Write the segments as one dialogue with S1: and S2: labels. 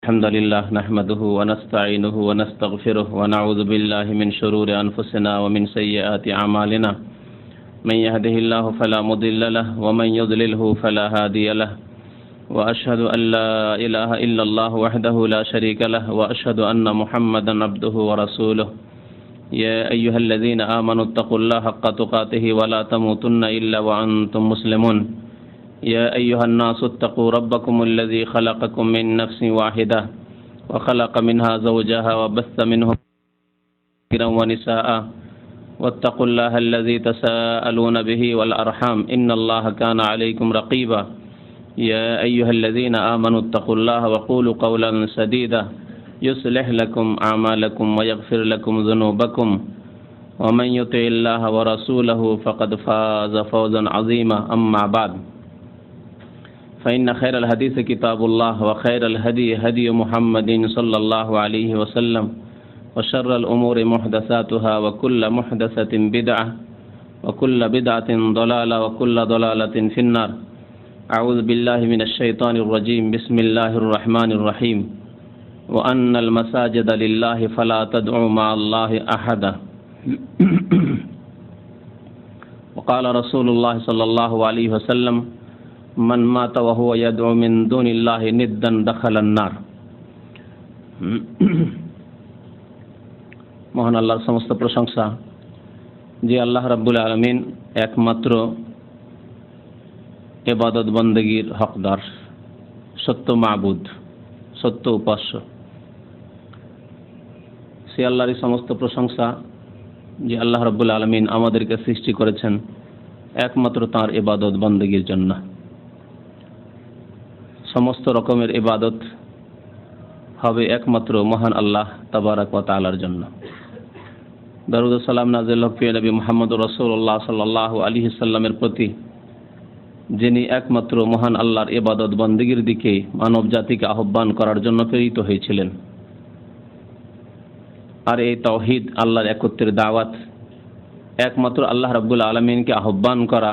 S1: الحمد لله نحمده ونستعينه ونستغفره ونعوذ بالله من شرور أنفسنا ومن سيئات أعمالنا من يهده الله فلا مضل له ومن يضلله فلا هادي له وأشهد أن لا إله إلا الله وحده لا شريك له وأشهد أن محمدا عبده ورسوله يا أيها الذين آمنوا اتقوا الله حق تقاته ولا تموتن إلا وأنتم مسلمون يا أيها الناس اتقوا ربكم الذي خلقكم من نفس واحدة وخلق منها زوجها وبث منهم رجالا ونساء واتقوا الله الذي تساءلون به والأرحام إن الله كان عليكم رقيبا يا أيها الذين آمنوا اتقوا الله وقولوا قولا سديدا يصلح لكم أعمالكم ويغفر لكم ذنوبكم ومن يطع الله ورسوله فقد فاز فوزا عظيما أما بعد فإن خير الحديث كتاب الله وخير الهدي هدي محمد صلى الله عليه وسلم وشر الأمور محدثاتها وكل محدثة بدعة وكل بدعة ضلالة وكل ضلالة في النار أعوذ بالله من الشيطان الرجيم بسم الله الرحمن الرحيم وأن المساجد لله فلا تدعوا مع الله أحدا وقال رسول الله صلى الله عليه وسلم من مات وهو يدعو من دون الله ندا دخل النار। মহান আল্লাহর সমস্ত প্রশংসা, যে আল্লাহ রাব্বুল আলামিন একমাত্র ইবাদত বন্দেগীর হকদার, সত্য মাবুদ, সত্য উপাস্য। সে আল্লাহরই সমস্ত প্রশংসা যে আল্লাহ রাব্বুল আলামিন আমাদেরকে সৃষ্টি করেছেন একমাত্র তাঁর ইবাদত বন্দেগীর জন্য। সমস্ত রকমের ইবাদত হবে একমাত্র মহান আল্লাহ তাবারাক ওয়া তাআলার জন্য। দরুদ ও সালাম নাযিল হোক প্রিয় নবী মুহাম্মদ রাসূলুল্লাহ সাল্লাল্লাহু আলাইহি সাল্লামের প্রতি, যিনি একমাত্র মহান আল্লাহর ইবাদত বন্দেগীর দিকে মানব জাতিকে আহ্বান করার জন্য প্রেরিত হয়েছিলেন। আর এই তাওহীদ, আল্লাহর একত্বের দাওয়াত, একমাত্র আল্লাহ রাব্বুল আলামিনকে আহ্বান করা,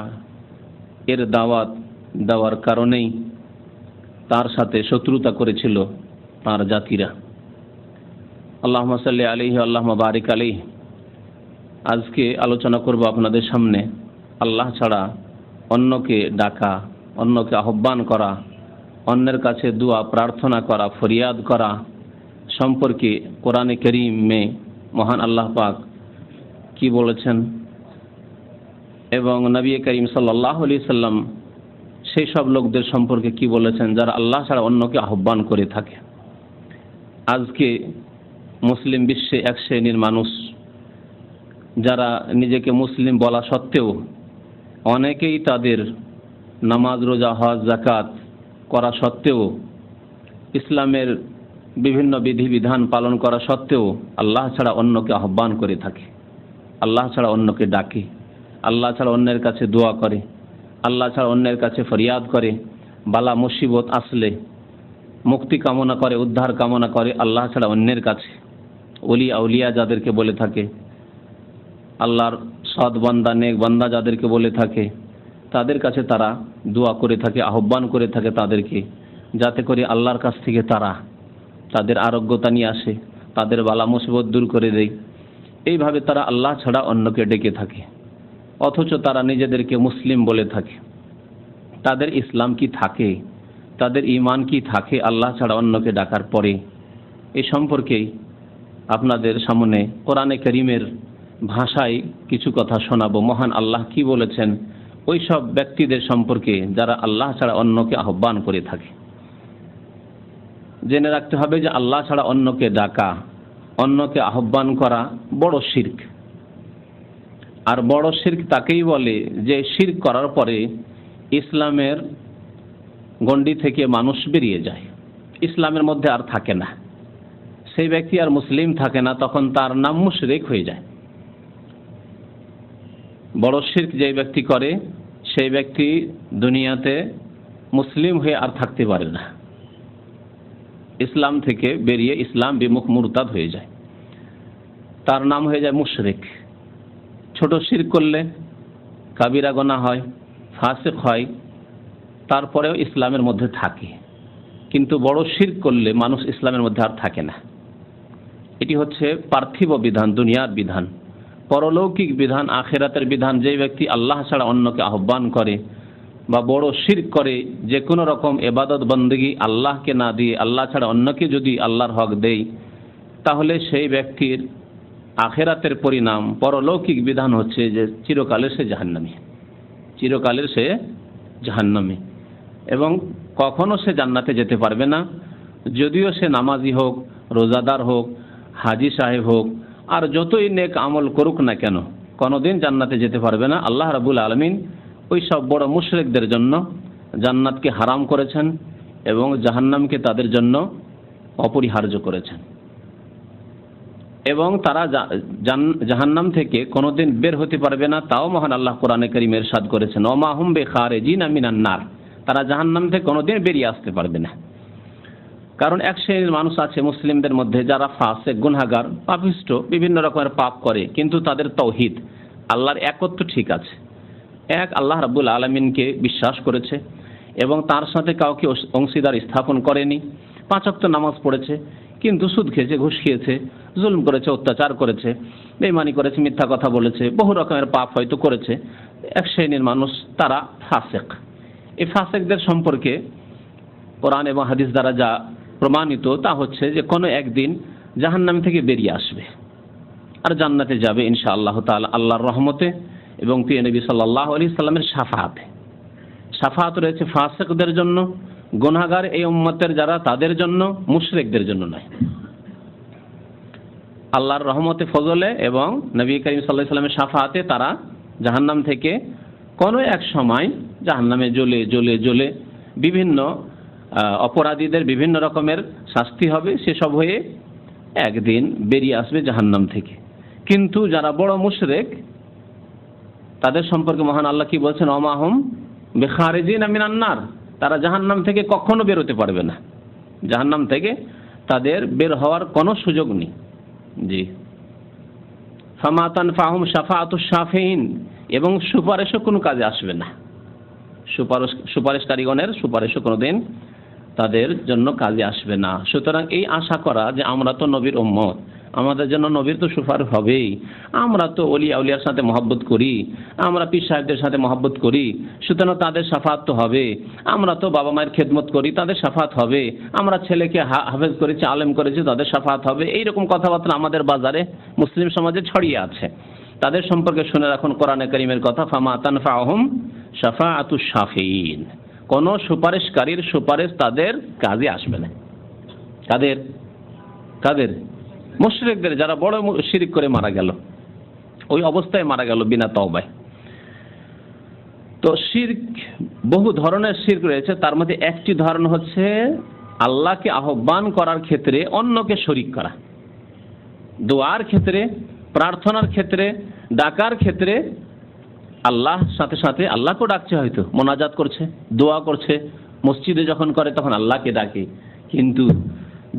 S1: এর দাওয়াত দেওয়ার কারণেই তার সাথে শত্রুতা করেছিল তার জাতিরা। আল্লাহুম্মা সাল্লি আলাইহি আল্লাহুম্মা বারিক আলাইহি। আজকে আলোচনা করব আপনাদের সামনে আল্লাহ ছাড়া অন্যকে ডাকা, অন্যকে আহ্বান করা, অন্যের কাছে দোয়া প্রার্থনা করা, ফরিয়াদ করা সম্পর্কে কোরআনে কারীমে মহান আল্লাহ পাক কি বলেছেন এবং নবী করিম সাল্লাল্লাহু আলাইহি সাল্লাম সেই সব লোকদের সম্পর্কে কি বলেছেন যারা আল্লাহ ছাড়া অন্যকে আহ্বান করে থাকে। আজকে মুসলিম বিশ্বে এক শ্রেণীর মানুষ যারা নিজেকে মুসলিম বলা সত্ত্বেও অনেকেই তাদের নামাজ, রোজা, হজ, যাকাত করা সত্ত্বেও, ইসলামের বিভিন্ন বিধিবিধান পালন করা সত্ত্বেও আল্লাহ ছাড়া অন্যকে আহ্বান করে থাকে, আল্লাহ ছাড়া অন্যকে ডাকে, আল্লাহ ছাড়া অন্যের কাছে দোয়া করে, আল্লাহ ছাড়া অন্যের কাছে ফরিয়াদ করে, বালা মুসিবত আসলে মুক্তি কামনা করে, উদ্ধার কামনা করে আল্লাহ ছাড়া অন্যের কাছে। ওলি আউলিয়া যাদেরকে বলে থাকে, আল্লাহর সৎ বান্দা, নেক বান্দা যাদেরকে বলে থাকে, তাদের কাছে তারা দোয়া করে থাকে, আহ্বান করে থাকে তাদেরকে, যাতে করে আল্লাহর কাছ থেকে তারা তাদের আরোগ্যতা নিয়ে আসে, তাদের বালা মুসিবত দূর করে দেয়। এইভাবে তারা আল্লাহ ছাড়া অন্যকে ডেকে থাকে, অথচ তারা নিজেদেরকে মুসলিম বলে থাকে। তাদের ইসলাম কি থাকে, তাদের ঈমান কি থাকে আল্লাহ ছাড়া অন্যকে ডাকার পরে? এই সম্পর্কেই আপনাদের সামনে কোরআনে কারীমের ভাষায় কিছু কথা শোনাবো। মহান আল্লাহ কি বলেছেন ওই সব ব্যক্তিদের সম্পর্কে যারা আল্লাহ ছাড়া অন্যকে আহ্বান করে থাকে। জেনে রাখতে হবে যে আল্লাহ ছাড়া অন্যকে ডাকা, অন্যকে আহ্বান করা বড় শিরক। আর বড় শিরক তাকেই বলে যে শিরক করার পরে ইসলামের গণ্ডি থেকে মানুষ বেরিয়ে যায়, ইসলামের মধ্যে আর থাকে না, সেই ব্যক্তি আর মুসলিম থাকে না, তখন তার নাম মুশরিক হয়ে যায়। বড় শিরক যে ব্যক্তি করে সেই ব্যক্তি দুনিয়াতে মুসলিম হয়ে আর থাকতে পারে না, ইসলাম থেকে বেরিয়ে ইসলাম বিমুখ মুরতাদ হয়ে যায়, তার নাম হয়ে যায় মুশরিক। ছোট শিরক করলে কাবিরা গুনাহ হয়, ফাসিক হয়, তারপরেও ইসলামের মধ্যে থাকে। কিন্তু বড় শিরক করলে মানুষ ইসলামের মধ্যে আর থাকে না। এটি হচ্ছে পার্থিব বিধান, দুনিয়ার বিধান। পরলৌকিক বিধান, আখিরাতের বিধান, যে ব্যক্তি আল্লাহ ছাড়া অন্যকে আহ্বান করে বা বড় শিরক করে, যে কোনো রকম ইবাদত বন্দেগী আল্লাহকে না দিয়ে আল্লাহ ছাড়া অন্যকে যদি আল্লাহর হক দেয়, তাহলে সেই ব্যক্তির আখিরাতের পরিণাম, পরলৌকিক বিধান হচ্ছে যে চিরকালের সে জাহান্নামী, চিরকালের সে জাহান্নামী, এবং কখনো সে জান্নাতে যেতে পারবে না। যদিও সে নামাজি হোক, রোজাদার হোক, হাজি সাহেব হোক, আর যতই নেক আমল করুক না কেন, কোনোদিন জান্নাতে যেতে পারবে না। আল্লাহ রাব্বুল আলামিন ওই সব বড় মুশরিকদের জন্য জান্নাতকে হারাম করেছেন এবং জাহান্নামকে তাদের জন্য অপরিহার্য করেছেন, এবং তারা জাহান্নাম থেকে কোনোদিন বের হতে পারবে না। তাও মহান আল্লাহ কোরআনে কারীমে ইরশাদ করেছেন, ওয়া মা হুম বিখারিজিনা মিনান নার, তারা জাহান্নাম থেকে কোনোদিন বেরিয়ে আসতে পারবে না। কারণ এক শ্রেণীর মানুষ আছে মুসলিমদের মধ্যে যারা ফাসিক, গুনাহগার, পাপিষ্ঠ, বিভিন্ন রকমের পাপ করে, কিন্তু তাদের তাওহীদ, আল্লাহর একত্ব ঠিক আছে। এক আল্লাহ রাব্বুল আলামিনকে বিশ্বাস করেছে এবং তার সাথে কাউকে অংশীদার স্থাপন করেনি। 5 ওয়াক্ত নামাজ পড়েছে, কিন্তু সুদ খেয়েছে, ঘুষ খেয়েছে, জুলুম করেছে, অত্যাচার করেছে, বেঈমানি করেছে, মিথ্যা কথা বলেছে, বহু রকমের পাপ হয়তো করেছে। এক শ্রেণীর মানুষ, তারা ফাসিক। এই ফাসিকদের সম্পর্কে কোরআন এবং হাদিস দ্বারা যা প্রমাণিত তা হচ্ছে যে কোনো একদিন জাহান্নাম থেকে বেরিয়ে আসবে আর জান্নাতে যাবে ইনশাআল্লাহ তাআলা, আল্লাহর রহমতে এবং প্রিয় নবী সাল্লাল্লাহু আলাইহি সাল্লামের শাফাআতে। শাফাআত রয়েছে ফাসিকদের জন্য, গুনাহগার এই উম্মতের যারা, তাদের জন্য, মুশরিকদের জন্য নয়। আল্লাহর রহমতে, ফজলে এবং নবী করিম সাল্লাল্লাহু আলাইহি সাল্লামের শাফাআতে তারা জাহান্নাম থেকে কোনো এক সময় জাহান্নামে জ্বলে জ্বলে জ্বলে বিভিন্ন অপরাধীদের বিভিন্ন রকমের শাস্তি হবে, সেসব হয়ে একদিন বেরিয়ে আসবে জাহান্নাম থেকে। কিন্তু যারা বড় মুশরিক, তাদের সম্পর্কে মহান আল্লাহ কি বলছেন, ওয়া মা হুম বিখারিজিনা মিনান নার, তারা জাহান্নাম থেকে কখনো বের হতে পারবে না, জাহান্নাম থেকে তাদের বের হওয়ার কোনো সুযোগ নেই। জি, ফামা তানফাহুম শাফাআতুশ শাফিঈন, এবং সুপারিশও কোনো কাজে আসবে না। সুপারিশকারীগণের সুপারিশও কোনোদিন তাদের জন্য কাজে আসবে না। সুতরাং এই আশা করা যে আমরা তো নবীর উম্মত, আমাদের জন্য নবীর তো সুপারিশ হবেই, আমরা তো ওলিয়া আউলিয়ার সাথে মহব্বত করি, আমরা পীর সাহেবদের সাথে মহব্বত করি, সুতরাং তাদের শাফাআত তো হবে, আমরা তো বাবা মায়ের খেদমত করি, তাদের শাফাআত হবে, আমরা ছেলেকে হাফেজ করেছি, আলেম করেছি, তাদের শাফাআত হবে, এইরকম কথাবার্তা আমাদের বাজারে মুসলিম সমাজে ছড়িয়ে আছে। তাদের সম্পর্কে শুনে রাখুন কোরআনে কারীমের কথা, ফামা তানফাহুম শাফাআতুশ শাফিঈন, কোন সুপারিশকারীর সুপারিশ তাদের কাজে আসবে না। কাদের? মুশরিকদের, যারা বড় শিরক করে মারা গেল, ওই অবস্থায় মারা গেল বিনা তওবায়। তো শিরক, বহু ধরনের শিরক রয়েছে, তার মধ্যে একটি ধরন হচ্ছে আল্লাহকে আহ্বান করার ক্ষেত্রে অন্যকে শরীক করা। দোয়ার ক্ষেত্রে, প্রার্থনার ক্ষেত্রে, ডাকার ক্ষেত্রে আল্লাহ সাথে সাথে আল্লাহকেও ডাকছে, হয়তো মোনাজাত করছে, দোয়া করছে, মসজিদে যখন করে তখন আল্লাহকে ডাকে, কিন্তু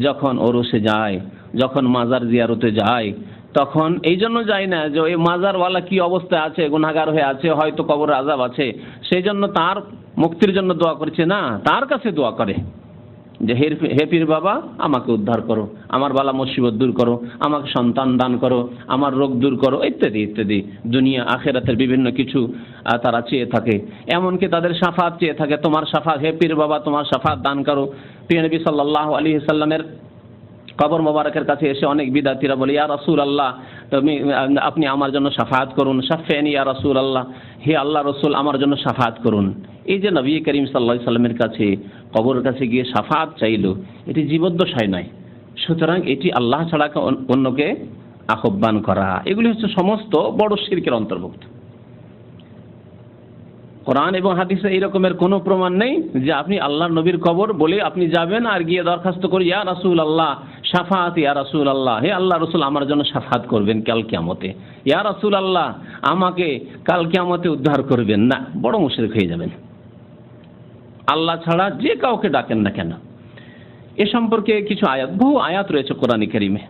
S1: যখন ওরসে যায়, যখন মাজার জিয়ারতে যায়, তখন এই জন্য যায় না যে ওই মাজারওয়ালা কি অবস্থায় আছে, গুনাহগার হয়ে আছে, হয়তো কবরে আযাব আছে, সেই জন্য তার মুক্তির জন্য দোয়া করছে না, তার কাছে দোয়া করে যে হে পীর বাবা, আমাকে উদ্ধার করো, আমার বালা মুসিবত দূর করো, আমাকে সন্তান দান করো, আমার রোগ দূর করো, ইত্যাদি ইত্যাদি। দুনিয়া আখিরাতের বিভিন্ন কিছু তারা চেয়ে থাকে, এমনকি তাদের শাফাআত চেয়ে থাকে, তোমার শাফাআত, হে পীর বাবা তোমার শাফাআত দান করো। প্রিয় নবী সাল্লাল্লাহু আলাইহি সাল্লামের কবর মোবারকের কাছে এসে অনেক বিদআতীরা বলে, ইয়া রাসূলুল্লাহ, আপনি আমার জন্য শাফাআত করুন, শাফিনি ইয়া রাসূলুল্লাহ, হে আল্লাহ রাসূল আমার জন্য শাফাআত করুন। এই যে নবী করিম সাল্লাল্লাহু আলাইহি সাল্লামের কাছে, কবরের কাছে গিয়ে শাফাআত চাইল, এটি জীবদ্দশায় নয়। সুতরাং এটি আল্লাহ ছাড়া অন্যকে আহ্বান করা, এগুলি হচ্ছে সমস্ত বড় শিরকের অন্তর্ভুক্ত। কোরআন এবং হাদিসে এই রকমের কোনো প্রমাণ নেই যে আপনি আল্লাহর নবীর কবর বলে আপনি যাবেন আর গিয়ে দরখাস্ত করি, ইয়া রাসূলুল্লাহ শাফাআত, ইয়া রাসূলুল্লাহ, হে আল্লাহ রাসূল আমার জন্য শাফাআত করবেন কাল কিয়ামতে, ইয়া রাসূলুল্লাহ আমাকে কাল কিয়ামতে উদ্ধার করবেন। না, বড় মুশরিক হয়ে যাবেন। আল্লাহ ছাড়া যে কাউকে ডাকেন না কেন। এ সম্পর্কে কিছু আয়াত, বহু আয়াত রয়েছে কোরআনে কারীমে।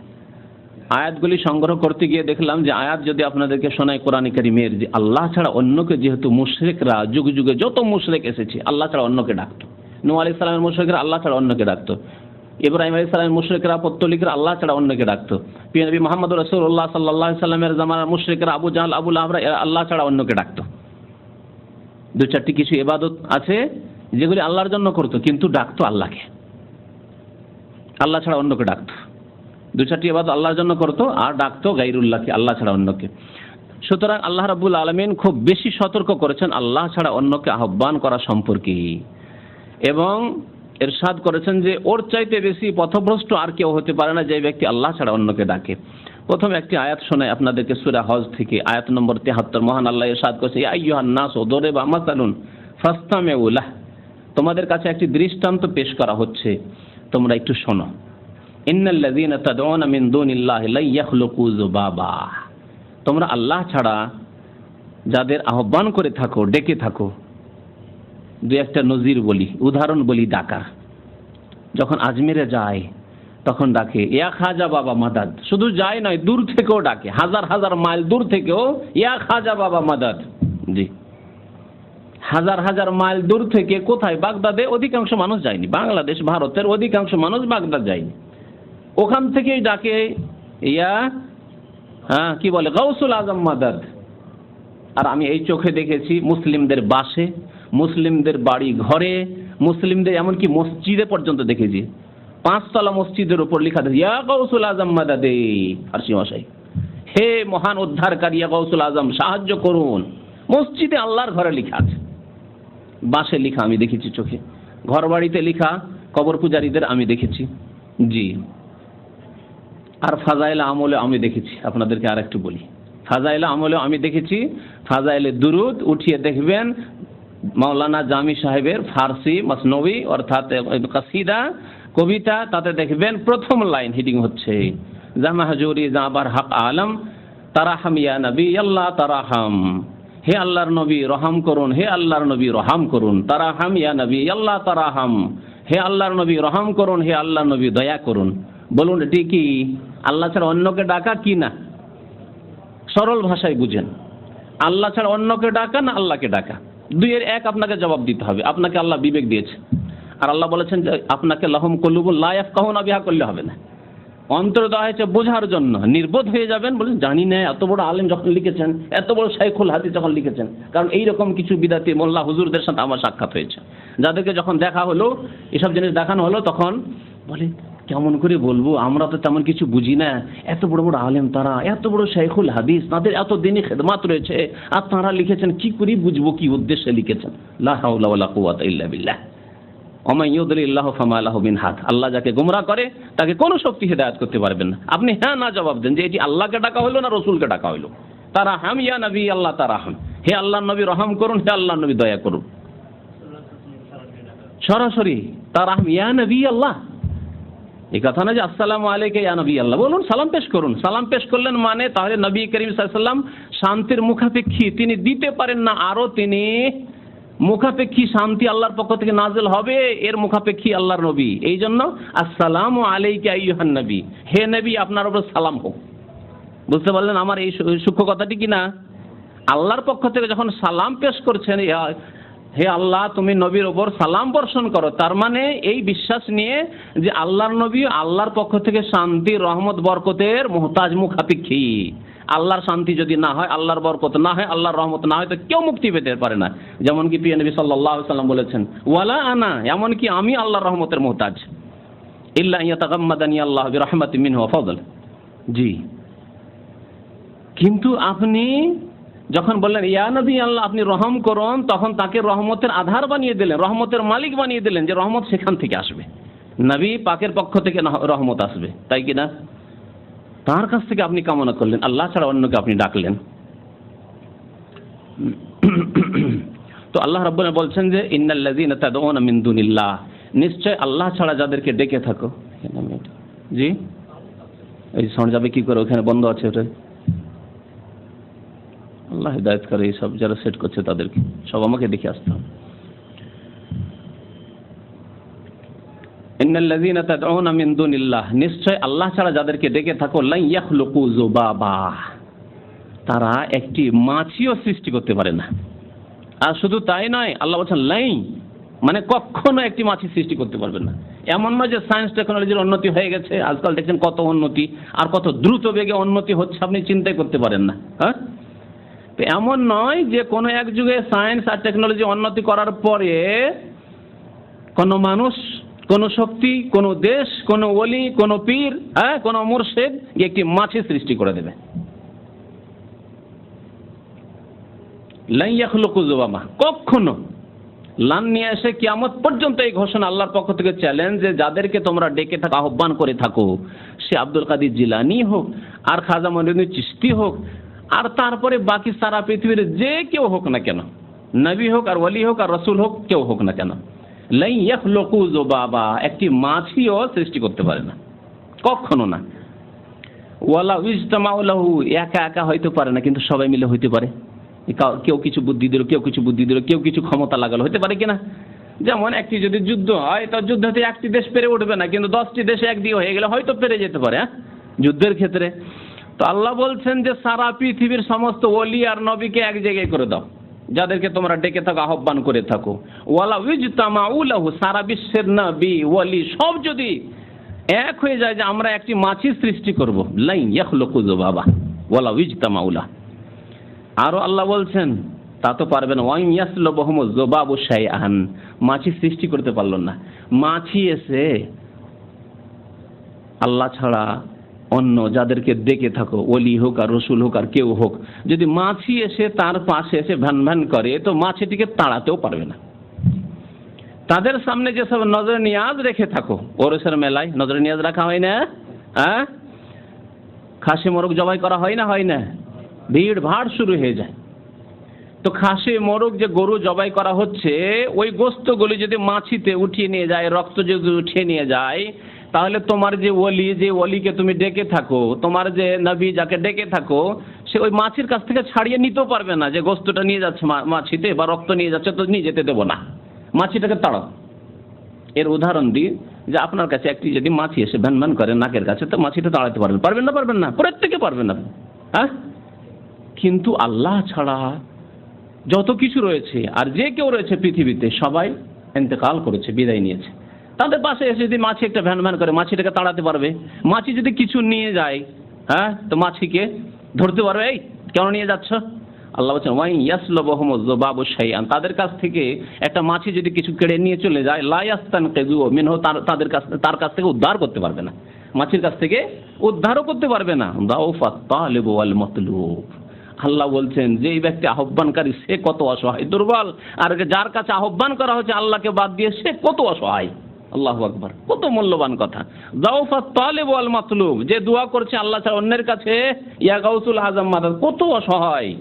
S1: আয়াতগুলি সংগ্রহ করতে গিয়ে দেখলাম যে আয়াত যদি আপনাদেরকে শোনায় কোরআনে কারীমের, যে আল্লাহ ছাড়া অন্যকে, যেহেতু মুশরিকরা যুগে যুগে যত মুশরিক এসেছে আল্লাহ ছাড়া অন্যকে ডাকতো, নূহ আলাইহিস সালামের মুশরিকরা আল্লাহ ছাড়া অন্যকে ডাকতো, ইব্রাহিম আলাইহিস সালামের মুশরিকরা পত্তলিকরা আল্লাহ ছাড়া অন্যকে ডাকতো, প্রিয় নবী মুহাম্মদ রাসূলুল্লাহ সাল্লাল্লাহু আলাইহি সাল্লামের জামানার মুশরিকরা আবু জাহল আবু লাহাব আল্লাহ ছাড়া অন্যকে ডাকতো। দু চারটি কিছু ইবাদত আছে যেগুলি আল্লাহর জন্য করতো, কিন্তু ডাকতো আল্লাহকে, আল্লাহ ছাড়া অন্যকে ডাকতো। দু চারটি ইবাদত আল্লাহর জন্য করতো আর ডাকতো গায়রুল্লাহকে, আল্লাহ ছাড়া অন্যকে। সুতরাং আল্লাহ রাব্বুল আলামিন খুব বেশি সতর্ক করেছেন আল্লাহ ছাড়া অন্যকে আহ্বান করা সম্পর্কে, এবং ইরশাদ করেছেন যে ওর চাইতে বেশি পথভ্রষ্ট আর কেউ হতে পারে না যে ব্যক্তি আল্লাহ ছাড়া অন্যকে ডাকে। প্রথম একটি আয়াত শোনাই আপনাদেরকে সূরা হজ থেকে, আয়াত নম্বর 73। মহান আল্লাহ ইরশাদ করেছে, ইয়া আইয়ুহান নাস দরিবা মাসালুন ফাসতামিউ লাহ, তোমাদের কাছে একটি দৃষ্টান্ত পেশ করা হচ্ছে, তোমরা একটু শোনো। ইন্নাল্লাযীনা তাদউনা মিন দুনিল্লাহি লা ইয়াখলুকু যুবাবা, তোমরা আল্লাহ ছাড়া যাদের আহ্বান করে থাকো, ডেকে থাকো, দু একটা নজির বলি, উদাহরণ বলি ডাকা। যখন আজমিরে যায় তখন ডাকে ইয়া খাজা বাবা মাদাদ, শুধু যায় নয়, দূর থেকেও ডাকে, হাজার হাজার মাইল দূর থেকেও ইয়া খাজা বাবা মাদাদ। জি, হাজার হাজার মাইল দূর থেকে। কোথায়? বাগদাদে অধিকাংশ মানুষ যায়নি, বাংলাদেশ ভারতের অধিকাংশ মানুষ বাগদাদ যায়নি, ওখান থেকেই ডাকে ইয়া কি বলে গাউসুল আজম মাদাদ। আর আমি এই চোখে দেখেছি মুসলিমদের বাসে, মুসলিমদের বাড়ি ঘরে, মুসলিমদের এমনকি মসজিদে পর্যন্ত দেখেছি, 5 তলা মসজিদের উপর লেখা থাকে ইয়া গাউসুল আজম মাদাদে, ফারসি ভাষায়, হে মহান উদ্ধারকারী ইয়া গাউসুল আজম, সাহায্য করুন। মসজিদে আল্লাহর ঘরে লেখা আছে, বাসে লেখা আমি দেখেছি চোখে, ঘর বাড়িতে লেখা কবর পূজারীদের আমি দেখেছি। জি, আর ফাজাইলে আমলে আমি দেখেছি, আপনাদেরকে আর একটু বলি, ফাজাইলে আমলে আমি দেখেছি, ফাজাইলে দুরুদ উঠিয়ে দেখবেন মাওলানা জামি সাহেবের ফারসি মসনবী অর্থাৎ কাসিদা কবিতা, তাতে দেখবেন প্রথম লাইন হিডিং হচ্ছে জামা হাজুরি জাবার হক আলম তারাহাম ইয়া নবী আল্লাহ তারাহাম, হে আল্লাহর নবী রহম করুন, হে আল্লাহর নবী রহম করুন, তারাহাম ইয়া নবী আল্লাহ তারাহাম, হে আল্লাহর নবী রহম করুন, হে আল্লাহর নবী দয়া করুন। বলুন এটি কি আল্লাহ ছাড়া অন্যকে ডাকা কি না? সরল ভাষায় বুঝেন, আল্লাহ ছাড়া অন্যকে ডাকা না আল্লাহকে ডাকা? দুইয়ের এক আপনাকে জবাব দিতে হবে। আপনাকে আল্লাহ বিবেক দিয়েছে, আর আল্লাহ বলেছেন যে আপনাকে লাহুম কুলুবুন লা ইয়াফকাহুনা বিহা করলে হবে না, অন্তর দেওয়া হয়েছে বোঝার জন্য। নির্বোধ হয়ে যাবেন, বলেন জানি না, এত বড় আলেম যখন লিখেছেন, এত বড় শাইখুল হাদিস যখন লিখেছেন। কারণ এইরকম কিছু বিদাতি মোল্লা হুজুরদের সাথে আমার সাক্ষাৎ হয়েছে, যাদেরকে যখন দেখা হলো, এসব জিনিস দেখানো হলো, তখন বলে কেমন করে বলবো, আমরা তো তেমন কিছু বুঝি না, এত বড় বড় আলেম তারা, এত বড় শাইখুল হাদিস, তাদের এত দিনই খেদমাত রয়েছে, আর তারা লিখেছেন, কি করে বুঝবো কি উদ্দেশ্যে লিখেছেন। লা হাওলা ওয়ালা কুওয়াতা ইল্লা বিল্লাহ। ওয়া ইউদলিল্লাহু ফামা লাহু মিন হাদ, আল্লাহ যাকে গোমরাহ করে তাকে কোনো শক্তি হেদায়েত করতে পারবেন না। আপনি হ্যাঁ না জবাব দেন যে এটি আল্লাহকে ডাকা হলো না রসুলকে ডাকা হলো। তারাহাম ইয়া নবী আল্লাহ তারাহাম, হে আল্লাহর নবী রহম করুন, হে আল্লাহর নবী দয়া করুন। সরাসরি তারাহাম ইয়া নবী আল্লাহ, এই কথা না যে আসসালামু আলাইকা ইয়া নবী আল্লাহ, বলুন সালাম পেশ করুন। সালাম পেশ করলেন মানে তাহলে নবী করিম সাল্লাল্লাহু আলাইহি ওয়াসাল্লাম শান্তির মুখাপেক্ষী, তিনি দিতে পারেন না, আরো তিনি মুখাপেক্ষী, শান্তি আল্লাহর পক্ষ থেকে নাযিল হবে, এর মুখাপেক্ষী আল্লাহর নবী। এই জন্য আসসালামু আলাইকা আইয়ুহান নবী, হে নবী আপনার উপর সালাম হোক। বুঝতে পারলেন আমার এই সূক্ষ্ম কথাটি কি না? আল্লাহর পক্ষ থেকে যখন সালাম পেশ করছেন, হে আল্লাহ তুমি নবীর ওপর সালাম বর্ষণ করো, তার মানে এই বিশ্বাস নিয়ে যে আল্লাহর নবী আল্লাহর পক্ষ থেকে শান্তি রহমত বরকতের মুহতাজ, মুখাপেক্ষী। আল্লাহর শান্তি যদি না হয়, আল্লাহর বরকত না হয়, আল্লাহর রহমত না হয়, তো কেউ মুক্তি পেতে পারে না। যেমন কি প্রিয় নবী সাল্লাল্লাহু আলাইহি ওয়াসাল্লাম বলেছেন, ওয়ালা আনা, এমন কি আমি আল্লাহর রহমতের মুহতাজ, ইল্লা ইয়াতাগাম্মাদানি আল্লাহু বিরহমাতিন মিনহু ওয়া ফাদল। জি, কিন্তু আপনি যখন বললেন ইয়া নবী আল্লাহ আপনি রহম করুন, তখন তাকে রহমতের আধার বানিয়ে দিলেন, রহমতের মালিক বানিয়ে দিলেন, যে রহমত সেখান থেকে আসবে, নবী পাকের পক্ষ থেকে রহমত আসবে, তাই কি না? তার কাছ থেকে আপনি কামনা করলেন, আল্লাহ ছাড়া অন্যকে আপনি ডাকলেন। তো আল্লাহ রাব্বুল আলামিন বলছেন যে ইন্নাল্লাযীনা তাদউনা মিন দুনিল্লাহ, নিশ্চয় আল্লাহ ছাড়া যাদেরকে ডেকে থাকো। জি, এই সাউন্ড যাবে কি করে, ওখানে বন্ধ আছে ওটা। আল্লাহ হিদায়াত করে, এই সব যারা সেট করছে তাদেরকে, সব আমাকে দেখে আসতে হবে। ইন্নাল্লাযীনা তাদউনা মিন দুনিল্লাহ, নিশ্চয় আল্লাহ ছাড়া যাদেরকে ডেকে থাকো, লা ইয়াখলুকু যুবাবা, তারা একটি মাছিও সৃষ্টি করতে পারে না। আর শুধু তাই নয়, আল্লাহ বলছেন লাই, মানে কখনো একটি মাছি সৃষ্টি করতে পারবেন না। এমন নয় যে সায়েন্স টেকনোলজির উন্নতি হয়ে গেছে, আজকাল দেখছেন কত উন্নতি, আর কত দ্রুত বেগে উন্নতি হচ্ছে আপনি চিন্তাই করতে পারেন না। হ্যাঁ, তো এমন নয় যে কোনো এক যুগে সায়েন্স আর টেকনোলজি উন্নতি করার পরে কোনো মানুষ, কোনো শক্তি, কোনো দেশ, কোনো ওলি, কোনো পীর, হ্যাঁ, কোনো মুর্শিদ একটি মাছি সৃষ্টি করে দেবে। লা ইয়াখলুকু যুবাবা, কখনো। লান নিয়ে এসে কিয়ামত পর্যন্ত এই ঘোষণা আল্লাহর পক্ষ থেকে চ্যালেঞ্জ, যে যাদেরকে তোমরা ডেকে থাকো, আহ্বান করে থাকো, সে আব্দুল কাদের জিলানী হোক, আর খাজা মঈনুদ্দিন চিশতি হোক, আর তারপরে বাকি সারা পৃথিবীর যে কেউ হোক না কেন, নবী হোক আর ওলি হোক আর রসুল হোক, কেউ হোক না কেন, লা ইয়াখলুকু যুবাবা, একটি মাছিও সৃষ্টি করতে পারে না, কখনো না। ওয়ালা ইজতামাউ লাহু, একা একা হইতে পারে না, কিন্তু সবাই মিলে হইতে পারে। কেউ কিছু বুদ্ধি দিল, কেউ কিছু বুদ্ধি দিল, কেউ কিছু ক্ষমতা লাগালো, হতে পারে কিনা? যেমন একটি যদি যুদ্ধ হয়, তার যুদ্ধতে একটি দেশ পেরে উঠবে না, কিন্তু 10টি দেশে একদিকে হয়ে গেলে হয়তো পেরে যেতে পারে, হ্যাঁ, যুদ্ধের ক্ষেত্রে। তো আল্লাহ বলছেন যে সারা পৃথিবীর সমস্ত ওলি আর নবীকে এক জায়গায় করে দাও, যাদেরকে তোমরা ডেকে থাকো, আহ্বান করে থাকো। ওয়ালা ইজতামাউ লাহু, সারা বিশ্বের নবী ওলি সব যদি এক হয়ে যায় যে আমরা একটি মাছি সৃষ্টি করব, লা ইয়াখলুকু যুবাবা ওয়ালা ইজতামাউ লাহু। আরো আল্লাহ বলছেন তা তো পারবেন, ওয়াইন ইয়াসলুবহুম যুবাবু শাইআন, মাছি সৃষ্টি করতে পারল না। মাছি এসে আল্লাহ ছাড়া অন্য যাদেরকে ডেকে থাকো, ওলি হোক আর রসুল হোক আর কেউ হোক, যদি মাছি এসে তার পাশে এসে ভ্যান ভ্যান করে, তো মাছিটিকে তাড়াতেও পারবে না। তাদের সামনে যেসব নজর নিয়াজ রেখে থাকো, ওরসের মেলায় নজর নিয়াজ রাখা হয় না, হ্যাঁ, খাসি মোরগ জবাই করা হয় না, হয় না, ভিড় ভাড় শুরু হয়ে যায়। তো খাসি মোরগ যে গরু জবাই করা হচ্ছে, ওই গোস্তগুলি যদি মাছিতে উঠিয়ে নিয়ে যায়, রক্ত যদি উঠিয়ে নিয়ে যায়, তাহলে তোমার যে ওলি, যে ওলিকে তুমি ডেকে থাকো, তোমার যে নবী যাকে ডেকে থাকো, সে ওই মাছির কাছ থেকে ছাড়িয়ে নিতেও পারবে না যে গোস্তটা নিয়ে যাচ্ছে মাছিতে, বা রক্ত নিয়ে যাচ্ছে, তো নিয়ে যেতে দেবো না, মাছিটাকে তাড়াও। এর উদাহরণ দিই যে আপনার কাছে একটি যদি মাছি এসে ভ্যান ভ্যান করে নাকের কাছে, তো মাছিটা তাড়াতে পারবেন, পারবেন না? পারবেন না, প্রত্যেকে পারবেন না, হ্যাঁ। কিন্তু আল্লাহ ছাড়া যত কিছু রয়েছে আর যে কেউ রয়েছে পৃথিবীতে, সবাই ইন্তেকাল করেছে, বিদায় নিয়েছে। তাদের পাশে এসে যদি মাছি একটা ভ্যান ভ্যান করে, মাছিটাকে তাড়াতে পারবে? মাছি যদি কিছু নিয়ে যায়, হ্যাঁ, তো মাছিকে ধরতে পারবে, এই কেন নিয়ে যাচ্ছ? আল্লাহ বলছেন ওয়াইন ইয়াসলুবহুম যুবাবু শাইআন, তাদের কাছ থেকে একটা মাছি যদি কিছু কেড়ে নিয়ে চলে যায়, লা ইয়াস্তানকিযু মিনহু, তার কাছ থেকে উদ্ধার করতে পারবে না, মাছির কাছ থেকে উদ্ধারও করতে পারবে না। দাউফাত তালিবু ওয়াল মাতলুব, আল্লাহ বলছেন যে এই ব্যক্তি আহ্বানকারী সে কত অসহায়, দুর্বল, আর যার কাছে আহ্বান করা হচ্ছে আল্লাহকে বাদ দিয়ে, সে কত অসহায়। আল্লাহু আকবার, কত মূল্যবান কথা। দাউফাত তালিব ওয়াল মাতলুব, যে দোয়া করছে আল্লাহ ছাড়া অন্যের কাছে, ইয়া গাউসুল আজম মাদাদ, কত অসহায়,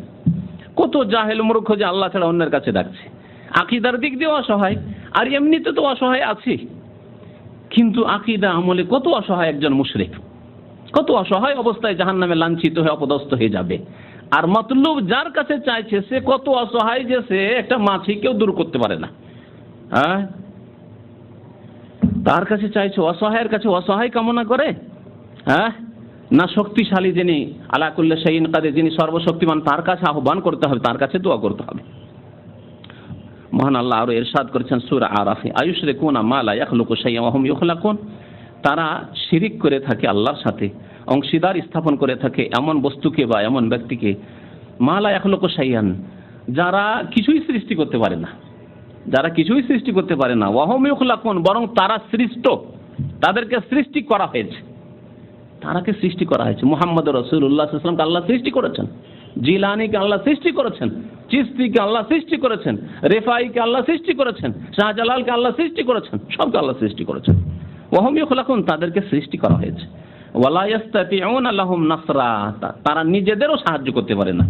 S1: কত জাহেল মূর্খ যে আল্লাহ ছাড়া অন্যের কাছে ডাকছে। আকীদার দিক দিয়ে অসহায়, আর এমনিতে তো অসহায় আছে, কিন্তু আকীদা আমলে কত অসহায় একজন মুশরিক, কত অসহায় অবস্থায় জাহান্নামে লাঞ্ছিত হয়ে অপদস্থ হয়ে যাবে। আর মতলুব যার কাছে চাইছে, সে কত অসহায় যে সে একটা মাছিকেও দূর করতে পারে না, হ্যাঁ, তার কাছে চাইছে, অসহায়ের কাছে অসহায় কামনা করে, হ্যাঁ, না শক্তিশালী যিনি আলা কুল্লি শাইইন কাদির, যিনি সর্বশক্তিমান, তার কাছে আহ্বান করতে হবে, তার কাছে দোয়া করতে হবে। মহান আল্লাহ আরো ইরশাদ করেছেন সূরা আরাফে, আয়ুশরিকুনা মা লা ইয়াখলুকু শাইআন ওয়া হুম ইখলাকুন, তারা শিরিক করে থাকে আল্লাহর সাথে, অংশীদার স্থাপন করে থাকে এমন বস্তুকে বা এমন ব্যক্তিকে, মা লা ইয়াখলুকু শাইআন, যারা কিছুই সৃষ্টি করতে পারে না, যারা কিছুই সৃষ্টি করতে পারে না, ওয়া হুম ইখলাকুন, বরং তারা সৃষ্ট, তাদেরকে সৃষ্টি করা হয়েছে, তারাকে সৃষ্টি করা হয়েছে। মুহাম্মদ রাসূলুল্লাহ সাল্লাল্লাহু আলাইহি ওয়াসাল্লামকে আল্লাহ সৃষ্টি করেছেন, জিলানীকে আল্লাহ সৃষ্টি করেছেন, চিশতিকে আল্লাহ সৃষ্টি করেছেন, রেফাইকে আল্লাহ সৃষ্টি করেছেন, শাহজালালকে আল্লাহ সৃষ্টি করেছেন, সবকে আল্লাহ সৃষ্টি করেছেন। ওয়া হুম ইখলাকুন, তাদেরকে সৃষ্টি করা হয়েছে। ওয়ালা ইস্তাতিউনা লাহুম নাসরা, তারা নিজেদেরও সাহায্য করতে পারে না,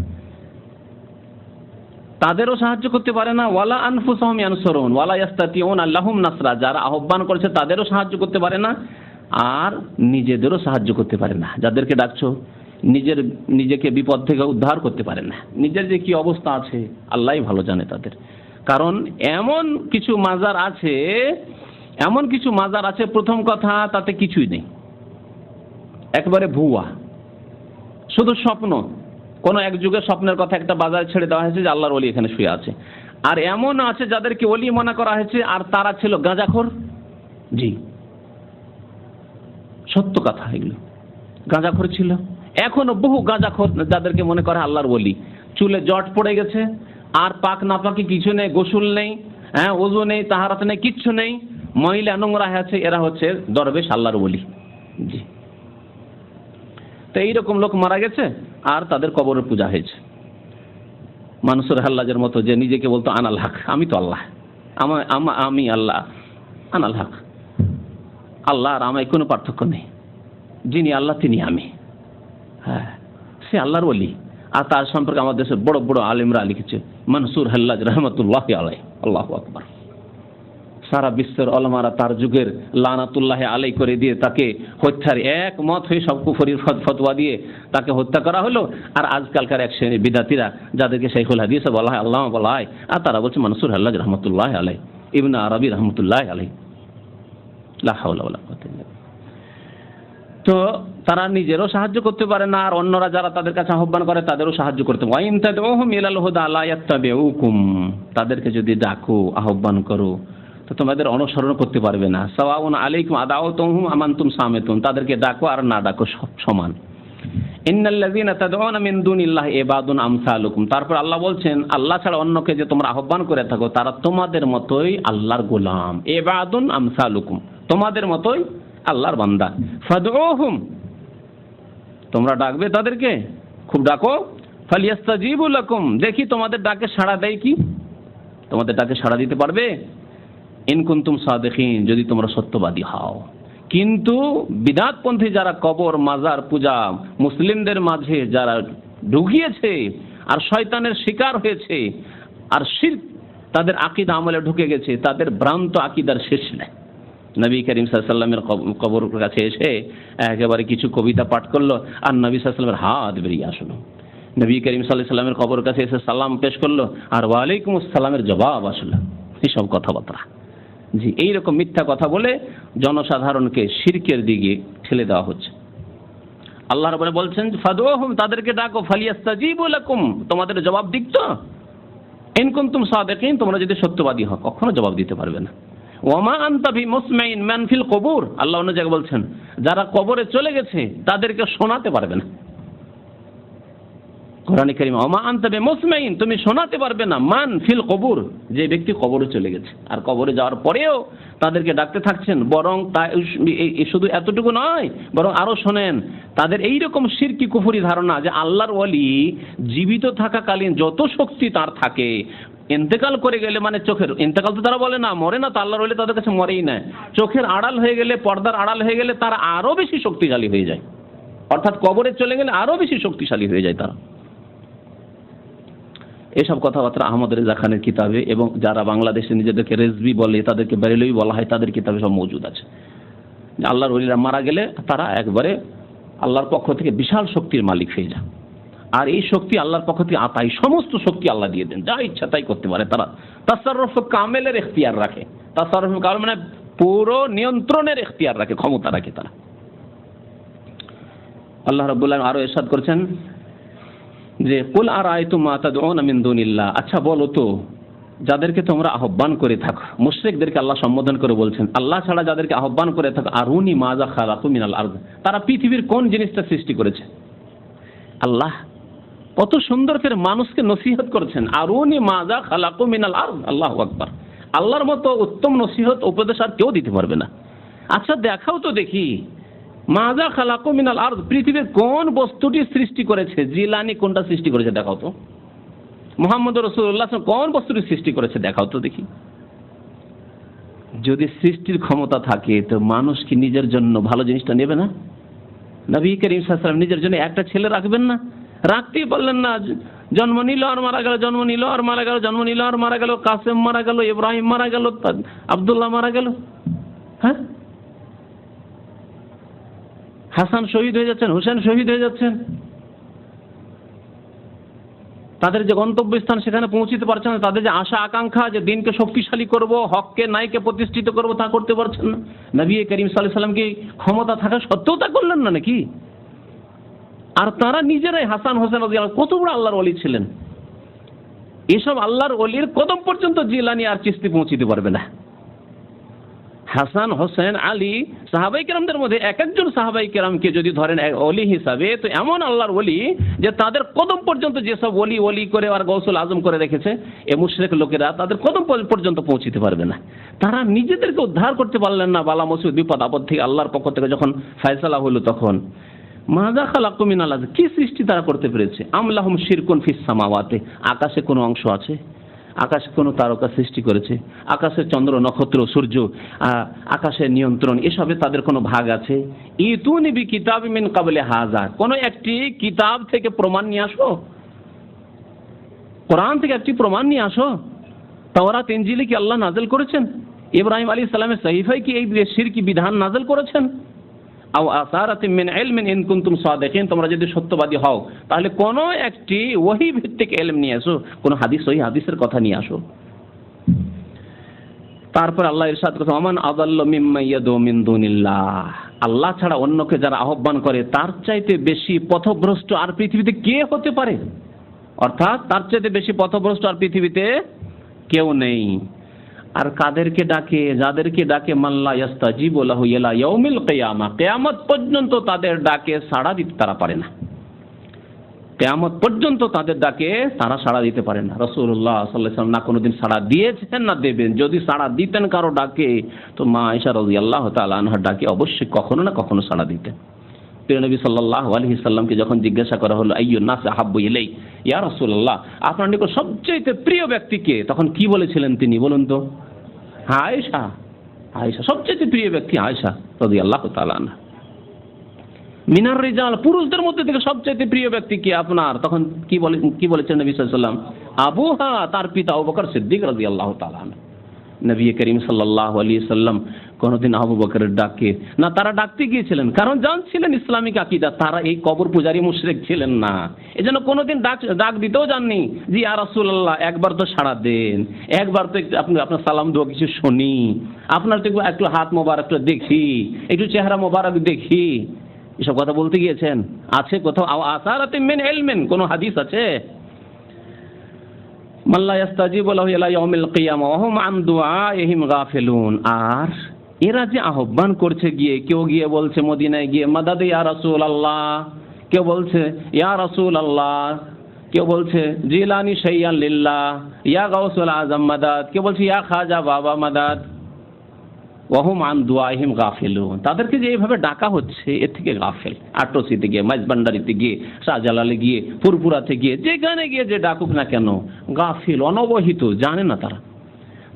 S1: তাদেরও সাহায্য করতে পারে না। ওয়ালা আনফুসাহুম ইয়ানসুরুন ওয়ালা ইস্তাতিউনা লাহুম নাসরা, যারা আহ্বান করেছে তাদেরও সাহায্য করতে পারে না, আর নিজেদেরও সাহায্য করতে পারে না। যাদেরকে ডাকছো নিজেকে বিপদ থেকে উদ্ধার করতে পারে না, নিজের যে কি অবস্থা আছে আল্লাহই ভালো জানে তাদের। কারণ এমন কিছু মাজার আছে, এমন কিছু মাজার আছে, প্রথম কথা তাতে কিছুই নেই, একবারে ভুয়া, শুধু স্বপ্ন। কোন এক যুগে স্বপ্নের কথা একটা বাজারে ছেড়ে দেওয়া হয়েছে যে আল্লাহর ওলি এখানে শুয়ে আছে, আর এমন আছে যাদেরকে ওলি মনে করা হয়েছে আর তারা ছিল গাঁজাখোর। জি, সত্য কথা, এগুলো গাঁজাখোর ছিল। এখনো বহু গাঁজাখোর যাদেরকে মনে করে আল্লাহর ওলি, চুলে জট পড়ে গেছে, আর পাক না পাকি কিছু নেই, গোসল নেই, হ্যাঁ, ওযু নেই, তাহারাত নেই, কিচ্ছু নেই, মহিলা নোংরা আছে, এরা হচ্ছে দরবেশ আল্লাহর ওলি। জি, তো এইরকম লোক মারা গেছে আর তাদের কবরের পূজা হয়েছে। মানসুর হাল্লাজের মতো, যে নিজেকে বলতো আনাল হক, আমি তো আল্লাহ, আমি আল্লাহ, আনাল হক, আল্লাহ আর আমায় কোনো পার্থক্য নেই, যিনি আল্লাহ তিনি আমি। হ্যাঁ, সে আল্লাহর ওলি। আর তার সম্পর্কে আমাদের দেশের বড় বড় আলিমরা লিখেছে, মানসুর হাল্লাজ রহমতুল্লাহ আলাই। আল্লাহু আকবার। সারা বিশ্বের ওলামারা তার যুগের লানাতুল্লাহ আলাই করে দিয়ে তাকে হত্যার একমত হয়ে সব কুফরির ফতোয়া দিয়ে তাকে হত্যা করা হলো। আর আজকালকার এক শ্রেণীর বিদাতিরা, যাদেরকে শাইখুল হাদিস বলা হয়, আল্লামা বলা হয়, আর তারা বলছে মানসুর হাল্লাজ রহমতুল্লাহ আলাই, ইবনে আরবি রহমতুল্লাহ আলাই। লা হাওলা ওয়ালা কুওয়াতা ইল্লা বিল্লাহ। তো তারা নিজেরও সাহায্য করতে পারে না, আর অন্যরা যারা তাদের কাছে আহ্বান করে তাদেরও সাহায্য করতে পারে। ওয়াইন তাদউহুম ইলাল হুদা লা ইয়াত্তাবিউকুম, তাদেরকে যদি ডাকো, আহ্বান করো, তো তোমাদের অনুসরণ করতে পারবে না। সাওয়াউন আলাইকুম আদাওতুহুম আম আনতুম সামিতুন, তাদেরকে ডাকো আর না ডাকো সব সমান। ইন্নাল্লাযীনা তাদউনা মিন দুনিল্লাহি ইবাদুন আমসালুকুম, তারপর আল্লাহ বলছেন, আল্লাহ ছাড়া অন্যকে যে তোমরা আহ্বান করে থাকো তারা তোমাদের মতোই আল্লাহর গোলাম। ইবাদুন আমসালুকুম, তোমাদের মতোই আল্লাহর বান্দা। ফাদউহুম, তোমরা ডাকবে তাদেরকে, খুব ডাকো। ফালিয়াস্তাজিবু লাকুম, দেখি তোমাদের ডাকে সাড়া দেয় কি, তোমাদের ডাকে সাড়া দিতে পারবে। ইন কুনতুম সাদিকিন, যদি তোমরা সত্যবাদী হও। কিন্তু বিদআতপন্থী যারা কবর মাজার পূজা মুসলিমদের মাঝে যারা ঢুকিয়েছে আর শয়তানের শিকার হয়েছে আর শিরক তাদের আকীদা আমলে ঢুকে গেছে, তাদের ভ্রান্ত আকীদার শেষ নেই। নবী করিম সাল্লাল্লাহু আলাইহি ওয়াসাল্লামের কবর কাছে এসে একেবারে কিছু কবিতা পাঠ করলো, আর নবী সাল্লাল্লাহু আলাইহি ওয়াসাল্লামের হাত বেরিয়ে আসলো। নবী করিম সাল্লাল্লাহু আলাইহি ওয়াসাল্লামের কবর কাছে এসে সালাম পেশ করলো, আর ওয়ালাইকুম আসসালামের জবাব আসলো। এইসব কথাবার্তা, জি, এইরকম মিথ্যা কথা বলে জনসাধারণকে শিরকের দিকে ঠেলে দেওয়া হচ্ছে। আল্লাহ রাব্বুল বলছেন, ফাদউহুম, তাদেরকে ডাকো, ফালিয়াস্তাজিবু লাকুম, তোমাদের জবাব দিক তো। ইন কুনতুম সাদিকিন, তোমরা যদি সত্যবাদী হও, কখনো জবাব দিতে পারবে না। ওয়ামা আনতা বিমুসমিন মান ফিল কুবুর, আল্লাহ অন্য জায়গায় বলছেন, যারা কবরে চলে গেছে তাদেরকে শোনাতে পারবে না। কোরআনে কারীম, ওয়ামা আনতা বিমুসমিন, তুমি শোনাতে পারবে না, মান ফিল কুবুর, যে ব্যক্তি কবরে চলে গেছে। আর কবরে যাওয়ার পরেও তাদেরকে ডাকতে থাকছেন। বরং শুধু এতটুকু নয়, বরং আরো শোনেন, তাদের এইরকম শিরকি কুফরি ধারণা যে আল্লাহর ওয়ালি জীবিত থাকাকালীন যত শক্তি তার থাকে, ইন্তেকাল করে গেলে, মানে চোখের ইন্তেকাল তো তারা বলে না, মরে না তো, আল্লাহর ওয়ালি তাদের কাছে মরেই না, চোখের আড়াল হয়ে গেলে, পর্দার আড়াল হয়ে গেলে তারা আরো বেশি শক্তিশালী হয়ে যায়। অর্থাৎ কবরে চলে গেলে আরো বেশি শক্তিশালী হয়ে যায় তারা। এসব কথাবার্তা আহমদ রেজা খানের কিতাবে, এবং যারা বাংলাদেশে নিজেদেরকে রেজবি বলে, তাদেরকে বেরেলভি বলা হয়, তাদের কিতাবে সব মজুদ আছে। আল্লাহর ওলিরা মারা গেলে তারা একবারে আল্লাহর পক্ষ থেকে বিশাল শক্তির মালিক হয়ে যায়। আর এই শক্তি আল্লাহর পক্ষ থেকে আতাই, সমস্ত শক্তি আল্লাহ দিয়ে দেন, যা ইচ্ছা তাই করতে পারে তারা। তাসাররুফ কামেলের ইখতিয়ার রাখে। তাসাররুফ কামেল মানে পুরো নিয়ন্ত্রণের ইখতিয়ার রাখে, ক্ষমতা রাখে তারা। আল্লাহ রাব্বুল আলামিন আরো ইরশাদ করেছেন যে, কুল আরাআইতুম মা তাদউনা মিন দুনিল্লাহ, আচ্ছা বলো তো, যাদেরকে তোমরা আহ্বান করে থাকো, মুশরিকদেরকে আল্লাহ সম্বোধন করে বলছেন, আল্লাহ ছাড়া যাদেরকে আহ্বান করে থাকো, আরুনি মাজা খালাকু মিনাল আরদ, তারা পৃথিবীর কোন জিনিসটা সৃষ্টি করেছে। আল্লাহ কত সুন্দর করে মানুষকে নসিহত করেছেন, আরুনি মাজা খালাকু মিনাল আরদ। আল্লাহু আকবার। আল্লাহর মতো উত্তম নসিহত উপদেশ আর কেউ দিতে পারবে না। আচ্ছা দেখাও তো দেখি, মাজা খালাকু মিনাল আরদ, পৃথিবীর কোন বস্তুটি সৃষ্টি করেছে। জিলানি কোনটা সৃষ্টি করেছে দেখাও তো। মুহাম্মদ রাসূলুল্লাহ কোন বস্তুটি সৃষ্টি করেছে দেখাও তো দেখি। যদি সৃষ্টির ক্ষমতা থাকে তো মানুষ কি নিজের জন্য ভালো জিনিসটা নেবে না? নবী করিম সাল্লাল্লাহু আলাইহি ওয়াসাল্লাম নিজের জন্য একটা ছেলে রাখবেন না? রাখতেই পারলেন না। জন্ম নিল আর মারা গেল, জন্ম নিল আর মারা গেল, জন্ম নিল আর মারা গেল, কাসেম মারা গেল, ইব্রাহিম মারা গেল, আব্দুল্লাহ মারা গেল। হ্যাঁ, হাসান শহীদ হয়ে যাচ্ছেন, হুসেন শহীদ হয়ে যাচ্ছেন, তাদের যে গন্তব্যস্থান সেখানে পৌঁছতে পারছেন না। তাদের যে আশা আকাঙ্ক্ষা যে দিনকে শক্তিশালী করব, হককে নাইকে প্রতিষ্ঠিত করব, তা করতে পারছেন না। নবী করিম সাল্লাল্লাহু আলাইহি ওয়াসাল্লাম কি ক্ষমতা থাকা সত্ত্বেও তা করলেন না নাকি? আর তারা নিজেরাই, হাসান হোসেন রাদিয়াল্লাহু কত বড় আল্লাহর ওলি ছিলেন। এসব আল্লাহর ওলির কদম পর্যন্ত জিলানী আর চিশতি পৌঁছিতে পারবে না। হাসান, হোসেন, আলী সাহাবাই কেরামদের মধ্যে এক একজন সাহাবাই কেরামকে যদি ধরেন ওলি হিসাবে, তো এমন আল্লাহর ওলি যে তাদের কদম পর্যন্ত যেসব ওলি ওলি করে আর গৌসুল আজম করে রেখেছে, এ মুশরিক লোকেরা তাদের কদম পর্যন্ত পৌঁছিতে পারবে না। তারা নিজেদেরকে উদ্ধার করতে পারলেন না বালা মুসিবত বিপদ আপদ থেকে। আল্লাহর পক্ষ থেকে যখন ফায়সালা হলো, তখন মাযা খালাকু মিনাল আরদ, কি সৃষ্টি তারা করতে পেরেছে? আম লাহুম শিরকুন ফিস সামাওয়াতি, আকাশে কোনো অংশ আছে? আকাশে কোনো তারকা সৃষ্টি করেছে? আকাশের চন্দ্র নক্ষত্র সূর্য, আকাশের নিয়ন্ত্রণ, এসবে তাদের কোনো ভাগ আছে? ইতুনি বি কিতাবি মিন ক্বাবলি হাযা, কোনো একটি কিতাব থেকে প্রমাণ নিয়ে আসো, কোরআন থেকে একটি প্রমাণ নিয়ে আসো। তাওরাত ইনজিলে কি আল্লাহ নাযিল করেছেন? ইব্রাহিম আলাইহিস সালামের সহিফায় কি এই শিরকি বিধান নাযিল করেছেন? আও আসারাতিন মিন ইলমিন ইন কুনতুম সাদিকিন, তোমরা যদি সত্যবাদী হও তাহলে কোন একটি ওহী ভিত্তিক ইলম নিয়ে আসো, কোন হাদিস, ওই হাদিসের কথা নিয়ে আসো। তারপর আল্লাহ ইরশাদ করেছেন, আমান আযাল্লু মিম্মা ইয়াদউ মিন দুনিল্লাহ, আল্লাহ ছাড়া অন্যকে যারা আহ্বান করে তার চাইতে বেশি পথভ্রষ্ট আর পৃথিবীতে কে হতে পারে? অর্থাৎ তার চাইতে বেশি পথভ্রষ্ট আর পৃথিবীতে কেউ নেই। আর কাদেরকে ডাকে? যাদেরকে ডাকে মাল্লা ইয়াস্তাজিবু লাহু ইলা ইয়াউমিল কিয়ামা, কিয়ামত পর্যন্ত তাদের ডাকে সাড়া দিতে তারা পারে না। কিয়ামত পর্যন্ত তাদের ডাকে তারা সাড়া দিতে পারে না। রাসূলুল্লাহ সাল্লাল্লাহু আলাইহি ওয়াসাল্লাম না কোনোদিন সাড়া দিয়েছেন না দেবেন। যদি সাড়া দিতেন কারো ডাকে, তো মা আয়েশা রাদিয়াল্লাহু তাআলা আনহার ডাকে অবশ্যই কখনো না কখনো সাড়া দিতেন। প্রিয় নবী সাল্লাল্লাহু আলাইহি সাল্লামকে যখন জিজ্ঞাসা করা হলো, আইয়ুন নাস আহাব্বু ইলাই, ইয়া রাসূলুল্লাহ, আপনার নিকট সবচেয়ে প্রিয় ব্যক্তি কে? তখন কি বলেছিলেন তিনি বলুন তো? আয়েশা। আয়েশা সবচেয়ে প্রিয় ব্যক্তি, আয়েশা রাদিয়াল্লাহু তাআলা আনহা। মিনার রিজাল, পুরুষদের মধ্যে থেকে সবচেয়ে প্রিয় ব্যক্তি কে আপনার? তখন কি বলেছেন নবী সাল্লাল্লাহু আলাইহি ওয়াসাল্লাম? আবুহা, তার পিতা আবু বকর সিদ্দিক রাদিয়াল্লাহু তাআলা আনহু। নবী করিম সাল্লাল্লাহু আলাইহি সাল্লাম কোনদিন আবু বকরের ডাকে না, তারা ডাকতে গিয়েছিলেন, কারণ জানছিলেন ইসলামিক আকীদা, তারা এই কবর পূজারী মুশরিক ছিলেন না। এজন্য কোনদিন ডাক দিতেও যাননি যে ইয়া রাসূলুল্লাহ একবার তো সাড়া দেন, একবার তো আপনার সালাম দোয়া কিছু শুনি, আপনার তো একটু হাত মোবারক দেখি, একটু চেহারা মোবারক দেখি, এসব কথা বলতে গিয়েছেন? আছে কোথাও? আসারাতিন মিন ইলমিন, কোন হাদিস আছে? মাল্লা ইয়াস্তাজিবু লাহু ইলা ইয়াউমিল কিয়ামা ওয়া হুম আন দুআইহিম গাফিলুন। আর এরা যে আহ্বান করছে, কেউ গিয়ে বলছে মদিনায় গিয়ে মাদাদ ইয়া রাসূলুল্লাহ, কেউ বলছে ইয়া রাসূলুল্লাহ, কেউ বলছে জিলানি শাইয়ান লিল্লাহ, ইয়া গাউসুল আযম মাদাদ, কেউ বলছে ইয়া খাজা বাবা মাদাদ, ওয়া হুম আন দুআইহিম গাফিলুন। তাদেরকে যে এইভাবে ডাকা হচ্ছে, এর থেকে গাফিল। আটরসিতে গিয়ে, মাইজবান্ডারিতে গিয়ে, শাহজালালে গিয়ে, ফুরফুরাতে গিয়ে, যেখানে গিয়ে যে ডাকুক না কেন, গাফিল, অনবহিত, জানে না।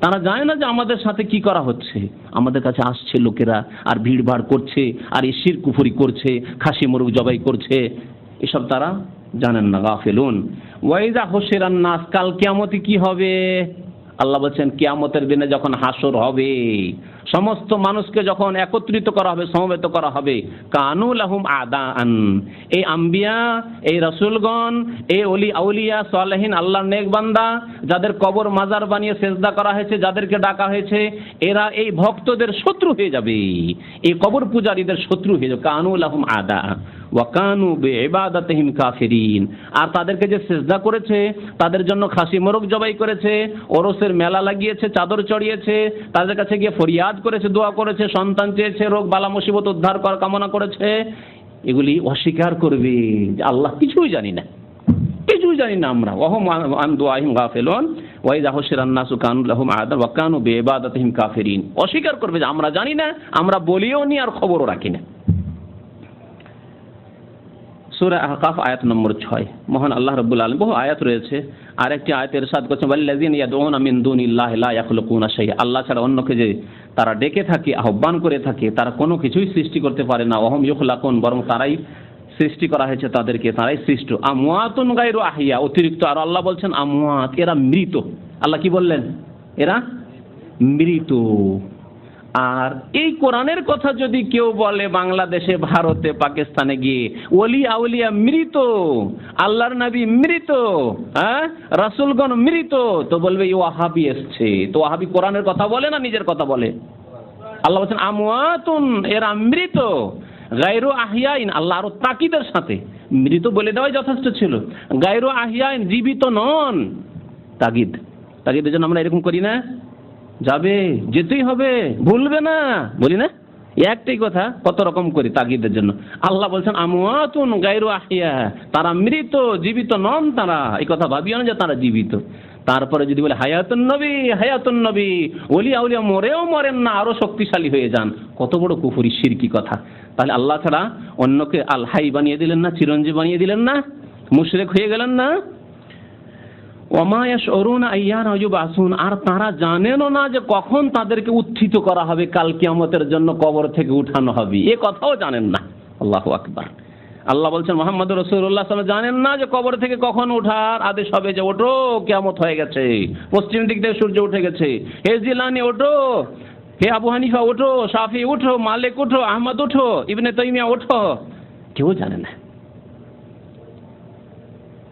S1: তারা জানে না যে আমাদের সাথে কি করা হচ্ছে। আমাদের কাছে আসছে লোকেরা আর ভিড়ভাড় করছে আর এই শিরক কুফরি করছে, খাসি মুরগ জবাই করছে, এসব তারা জানেন না, গাফিলুন। ওয়াইজা হুশিরান নাস, কাল কিয়ামতে কি হবে? আল্লাহ বলছেন কিয়ামতের দিনে যখন হাসর হবে, সমস্ত মানুষকে যখন একত্রিত করা হবে, সমবেত করা হবে, কানু লাহুম আদান, এই আম্বিয়া, এই রাসূলগণ, এই ওলি আউলিয়া সালেহিন আল্লাহর নেক বান্দা, যাদের কবর মাজার বানিয়ে সেজদা করা হয়েছে, যাদেরকে ডাকা হয়েছে, এরা এই ভক্তদের শত্রু হয়ে যাবে, এই কবর পূজারীদের শত্রু হয়ে যাবে। কানু লাহুম আদা ওয়া কানু বিইবাদাতিহিম কাফিরিন। আর তাদেরকে যে সেজদা করেছে, তাদের জন্য খাসি মোরগ জবাই করেছে, ওরসের মেলা লাগিয়েছে, চাদর চড়িয়েছে, তাদের কাছে গিয়ে ফরিয়াদ করেছে, দোয়া করেছে, সন্তান চেয়েছে, রোগ বালা মুসিবত উদ্ধার করার কামনা করেছে, এগুলি অস্বীকার করবে যে আল্লাহ কিছুই জানি না, কিছুই জানি না আমরা। ওয়া হুম আন দুআইহিম গাফিলুন ওয়া ইযা হুশিরান নাসু কানু লাহুম আদা ওয়া কানু বিইবাদাতিহিম কাফিরিন। অস্বীকার করবে যে আমরা জানি না, আমরা বলিও নি আর খবরও রাখি না। সূরা আহকাফ আয়াত নম্বর 6। মহান আল্লাহ রাব্বুল আলামিন, বহু আয়াত রয়েছে, আর একটি আয়াতে ইরশাদ করেছেন ওয়াল্লাযিনা ইয়াদউনা মিন দুনিল্লাহি লা ইয়াখলুকুনা শাইআ, আল্লাহ ছাড়া অন্যকে যে তারা ডেকে থাকে, আহ্বান করে থাকে, তারা কোনো কিছুই সৃষ্টি করতে পারে না। ওয়াহুম ইখলাকুন, বরং তারাই সৃষ্টি করা হয়েছে, তাদেরকে তারাই সৃষ্ট। আমওয়াতুন গায়রু আহিয়া, অতিরিক্ত আর আল্লাহ বলছেন আমওয়াত, এরা মৃত। আল্লাহ কি বললেন? এরা মৃত। আর এই কোরআনের কথা যদি কেউ বলে বাংলাদেশে, ভারতে, পাকিস্তানে গিয়ে ওলি আউলিয়া মৃত, আল্লাহর নবী মৃত, রাসূলগণ মৃত, তো বলবে এই ওয়াহাবি এসছে। তো ওয়াহাবি কোরআনের কথা বলে না নিজের কথা বলে? আল্লাহ বলছেন আমওয়াতুন, এরা মৃত, গায়রু আহিয়াইন, আল্লাহ আরো তাকিদের সাথে, মৃত বলে দেওয়াই যথেষ্ট ছিল, গায়রু আহিয়াইন, জীবিত নন। তাগিদ, তাগিদের জন্য আমরা এরকম করি না, যাবে, যেতেই হবে, ভুলবে না, বলি না? একটাই কথা, কত রকম করি তাগিদের জন্য। আল্লাহ বলছেন আমওয়াতুন গায়রু আহিয়া, তারা মৃত, জীবিত নন তারা, এই কথা ভাবিও না যে তারা জীবিত। তারপরে যদি বলে হায়াতুন নবী, হায়াতুন নবী, ওলিয়া উলিয়া মরেও মরেন না, আরো শক্তিশালী হয়ে যান, কত বড় কুফরি শিরকি কথা। তাহলে আল্লাহ ছাড়া অন্যকে আল হাই বানিয়ে দিলেন না, চিরঞ্জীব বানিয়ে দিলেন না, মুশরিক হয়ে গেলেন না? ওমা ইয়াশউরুনা আইয়ানা ইউবআসুন, আর তারা জানেনও না যে কখন তাদেরকে উত্থিত করা হবে, কাল কিয়ামতের জন্য কবর থেকে উঠানো হবে, এ কথাও জানেন না। আল্লাহু আকবার। আল্লাহ বলছেন মুহাম্মদুর রাসূলুল্লাহ সাল্লাল্লাহু আলাইহি ওয়াসাল্লাম জানেন না যে কবর থেকে কখন ওঠার আদেশ হবে, যে ওঠো কিয়ামত হয়ে গেছে, পশ্চিম দিক থেকে সূর্য উঠে গেছে, হে জিলানী ওঠো, হে আবু হানিফা ওঠো, শাফি ওঠো, মালিক ওঠো, আহমদ ওঠো, ইবনে তাইমিয়া ওঠো, কেউ জানে না।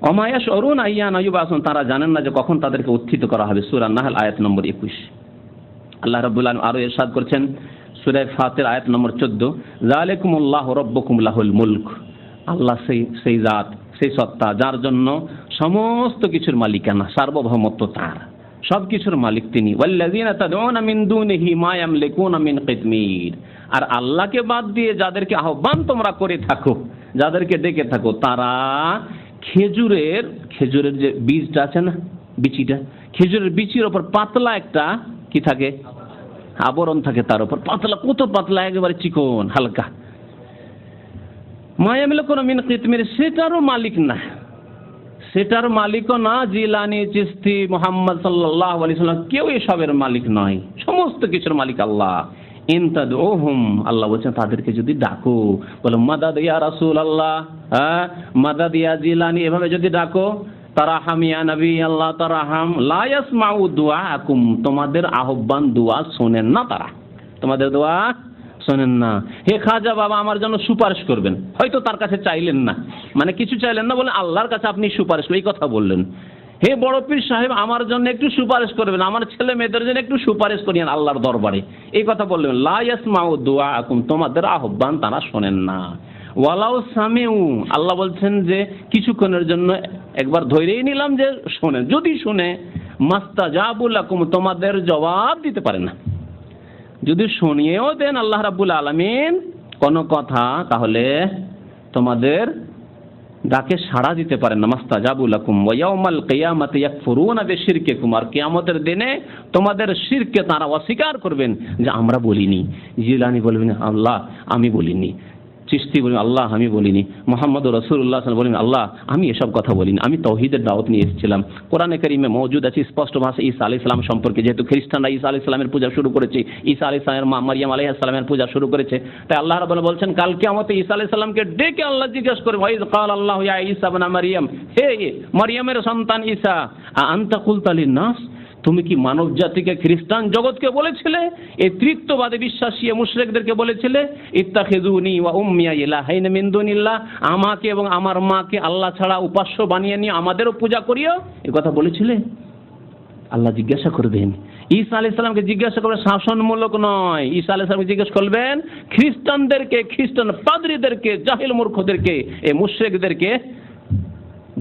S1: ওমা ইয়াশউরুনা আইয়ানা ইউবআসুন, তারা জানেন না যে কখন তাদেরকে উত্থিত করা হবে। সূরা নাহল আয়াত নম্বর 21। আল্লাহ রাব্বুল আলামিন আরো ইরশাদ করছেন সূরা ফাতির আয়াত নম্বর 14, যালিকুমুল্লাহু রাব্বুকুম লাহুল মুলক, আল্লাহ সেই জাত, সেই সত্তা যার জন্য সমস্ত কিছুর মালিকানা, সার্বভৌমত্ব তার, সব কিছুর মালিক তিনি। ওয়াল্লাযীনা তাদউনা মিন দুনিহি মা ইয়ামলিকুনা মিন কিতমির, আর আল্লাহকে বাদ দিয়ে যাদেরকে আহ্বান তোমরা করে থাকো, যাদেরকে ডেকে থাকো, তারা খেজুরের যে বীজটা আছে না, বিচিটা, খেজুরের বিচির ওপর পাতলা একটা কি থাকে, আবরণ থাকে, তার উপর পাতলা, কত পাতলা, একেবারে চিকন হালকা। মা ইয়ামলিকুনা মিন কিতমির, সেটারও মালিক না, সেটার মালিকও না জিলানী, চিশতি, মুহাম্মদ সাল্লাল্লাহু আলাইহি ওয়াসাল্লাম, কেউ এসবের মালিক নয়, সমস্ত কিছুর মালিক আল্লাহ। ইন তাদউহুম, আল্লাহ বলছেন তাদেরকে যদি ডাকো, বলো মাদাদ ইয়া রাসূলুল্লাহ, মাদাদ ইয়া জিলানী, এভাবে যদি ডাকো, তারাহাম ইয়া নবী আল্লাহ তারাহাম, লা ইয়াসমাউ দুআকুম, তোমাদের আহ্বান দোয়া শোনেন না তারা, তোমাদের দোয়া শোনেন না। হে খাজা বাবা আমার জন্য সুপারিশ করবেন, হয়তো তার কাছে চাইলেন না, মানে কিছু চাইলেন না, বলে আল্লাহর কাছে আপনি সুপারিশ, এই কথা বললেন। হে বড় পীর সাহেব আমার জন্য একটু সুপারিশ করবেন, আমার ছেলে মেয়েদের জন্য একটু সুপারিশ করিয়েন আল্লাহর দরবারে, এই কথা বললেন। লা ইয়াসমাউ দুআকুম, তোমাদের আহ্বান তারা শোনেন না। ওয়ালাউ সামিউ, আল্লাহ বলছেন যে কিছুক্ষণের জন্য একবার ধরেই নিলাম যে শোনেন, যদি শুনে, মাস্তাজাবু লাকুম, তোমাদের জবাব দিতে পারেন না। যদি শুনিয়েও দেন আল্লাহ রাব্বুল আলামিন কোন কথা, তাহলে তোমাদের ডাকে সাড়া দিতে পারেন না। মাস্তাজাবু লাকুম ওয়া ইয়াউমাল কিয়ামাতি ইয়াকফুরুনা বিশিরকিকুম, আর কিয়ামতের দিনে তোমাদের শিরকে তারা অস্বীকার করবেন, যে আমরা বলিনি। জিলানী বলবেন আল্লাহ আমি বলিনি, চিশতি বলবেন আল্লাহ আমি বলিনি, মুহাম্মদুর রাসূলুল্লাহ সাল্লাল্লাহু আলাইহি ওয়াসাল্লাম বলেন আল্লাহ আমি এসব কথা বলিনি, আমি তাওহীদের দাওয়াত নিয়ে এসেছিলাম। কোরআনে কারীমে মওজুদ আছে স্পষ্ট ভাষা ঈসা আলাইহিস সালাম সম্পর্কে, যেহেতু খ্রিস্টানরা ঈসা আলাইহিস সালামের পূজা শুরু করেছে, ঈসা আলাইহিস সালামের মা মারইয়াম আলাইহিস সালামের পূজা শুরু করেছে, তাই আল্লাহ রাব্বুল আলামিন বলছেন কাল কিয়ামতে ঈসা আলাইহিস সালামকে ডেকে আল্লাহ জিজ্ঞাসা করবে, ওয়াইজ ক্বাল আল্লাহু ইয়া ঈসা ইবনে মারইয়াম, হে মারইয়ামের সন্তান ঈসা, আনতা কুলতা লিন-নাস, তুমি কি মানব জাতিকে, খ্রিস্টান জগৎকে বলেছিলে, এই তৃত্ববাদে বিশ্বাসী মুশরিকদেরকে বলেছিলে, ইত্তাখিযুনি ওয়া উম্মিয়া ইলাহাইন মিন দুনিল্লাহ, আমাকে এবং আমার মাকে আল্লাহ ছাড়া উপাস্য বানিয়ে নিয়ে আমাদেরও পূজা করিও, এই কথা বলেছিলে? আল্লাহ জিজ্ঞাসা করবেন। ঈসা আলাইহিস সালামকে জিজ্ঞাসা করবেন, শাসনমূলক নয়, ঈসা আলাইহিস সালামকে জিজ্ঞাসা করবেন খ্রিস্টানদেরকে, খ্রিস্টান পাদ্রীদেরকে, জাহিল মূর্খদেরকে, এই মুশরিকদেরকে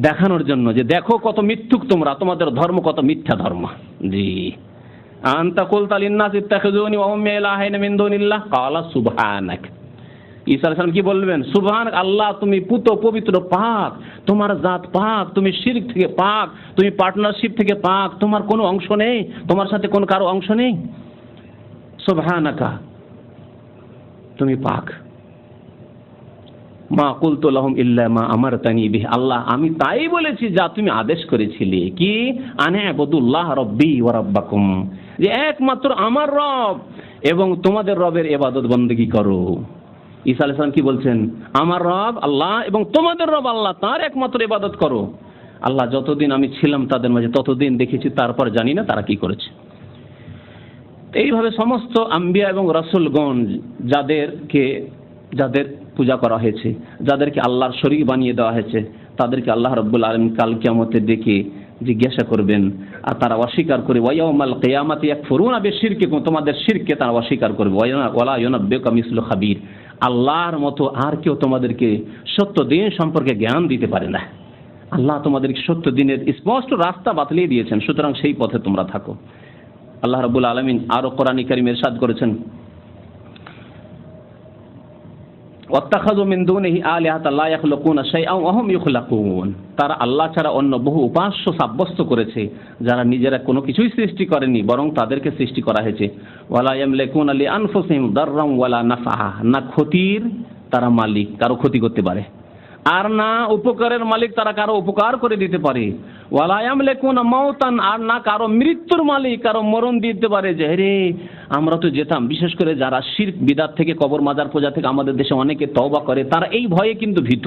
S1: দেখানোর জন্য যে দেখো কত মিথ্যুক তোমরা, তোমাদের ধর্ম কত মিথ্যা ধর্ম। জি, আনতা কুলতা লিন-নাস ইত্তাখিযুনি ওয়া উম্মিয়া ইলাহাইন মিন দুনিল্লাহ, ক্বালা সুবহানাক, ঈসা আলাইহিস সালাম কি বলবেন? সুবহানাক, আল্লাহ তুমি পুত পবিত্র, পাক, তোমার জাত পাক, তুমি শিরক থেকে পাক, তুমি পার্টনারশিপ থেকে পাক, তোমার কোনো অংশ নেই, তোমার সাথে কোনো কারো অংশ নেই, সুবহানাকা, তুমি পাক। মা কুলতু লাহুম ইল্লা মা আমারতানি বিহি, আল্লাহ আমি তাই বলেছি যা তুমি আদেশ করেছিলে, কি আনে আবুদুল্লাহ রব্বি ওয়া রাব্বাকুম, যে একমাত্র আমার রব এবং তোমাদের রবের ইবাদত বندگی করো। ঈসা আলাইহিস সালাম কি বলছেন? আমার রব আল্লাহ এবং তোমাদের রব আল্লাহ, তার একমাত্র ইবাদত করো। আল্লাহ যতদিন আমি ছিলাম তাদের মাঝে ততদিন দেখেছি, তারপর জানি না তারা কি করেছে। এইভাবে সমস্ত আম্বিয়া এবং রাসূলগণ যাদের পূজা করা হয়েছে, যাদেরকে আল্লাহর শরীক বানিয়ে দেওয়া হয়েছে, তাদেরকে আল্লাহ রাব্বুল আলামিন কাল কিয়ামতে ডেকে জিজ্ঞাসা করবেন, আর তারা অস্বীকার করে, ওয়া ইয়াউমাল কিয়ামাতি ইয়াকফুরুনা বিশিরকিকুম, তোমাদের শিরককে তারা অস্বীকার করবে। ওয়ালা ইউনাব্বিউকা মিসলু খাবীর, আল্লাহর মতো আর কেউ তোমাদেরকে সত্য দিন সম্পর্কে জ্ঞান দিতে পারে না। আল্লাহ তোমাদেরকে সত্য দিনের স্পষ্ট রাস্তা বাতলিয়ে দিয়েছেন, সুতরাং সেই পথে তোমরা থাকো। আল্লাহ রাব্বুল আলামিন আরো কোরআন কারীমে ইরশাদ করেছেন, ওয়াত্তাখাযু মিন দুনিহি আলিহাতা লা ইয়াখলুকুনা শাইআন ওয়া হুম ইখলাকুন। তারা আল্লাহ ছাড়া অন্য বহু উপাস্য সাব্যস্ত করেছে, যারা নিজেরা কোনো কিছুই সৃষ্টি করেনি, বরং তাদেরকে সৃষ্টি করা হয়েছে। ওয়ালা ইয়ামলিকুনা লিআনফুসিহিম দাররান ওয়ালা নাফআ, না ক্ষতির তারা মালিক, কারো ক্ষতি করতে পারে, আর না উপকারের মালিক, তারা কারো উপকার করে দিতে পারে। ওয়ালা ইয়ামলিকুনা মাউতান, আর না কারো মৃত্যুর মালিক, কারো মরণ দিতে পারে। যে রে আমরা তো যেতাম, বিশেষ করে যারা শিরক বিদআত থেকে, কবর মাজার পূজা থেকে আমাদের দেশে অনেকে তওবা করে, তারা এই ভয়ে কিন্তু ভীত।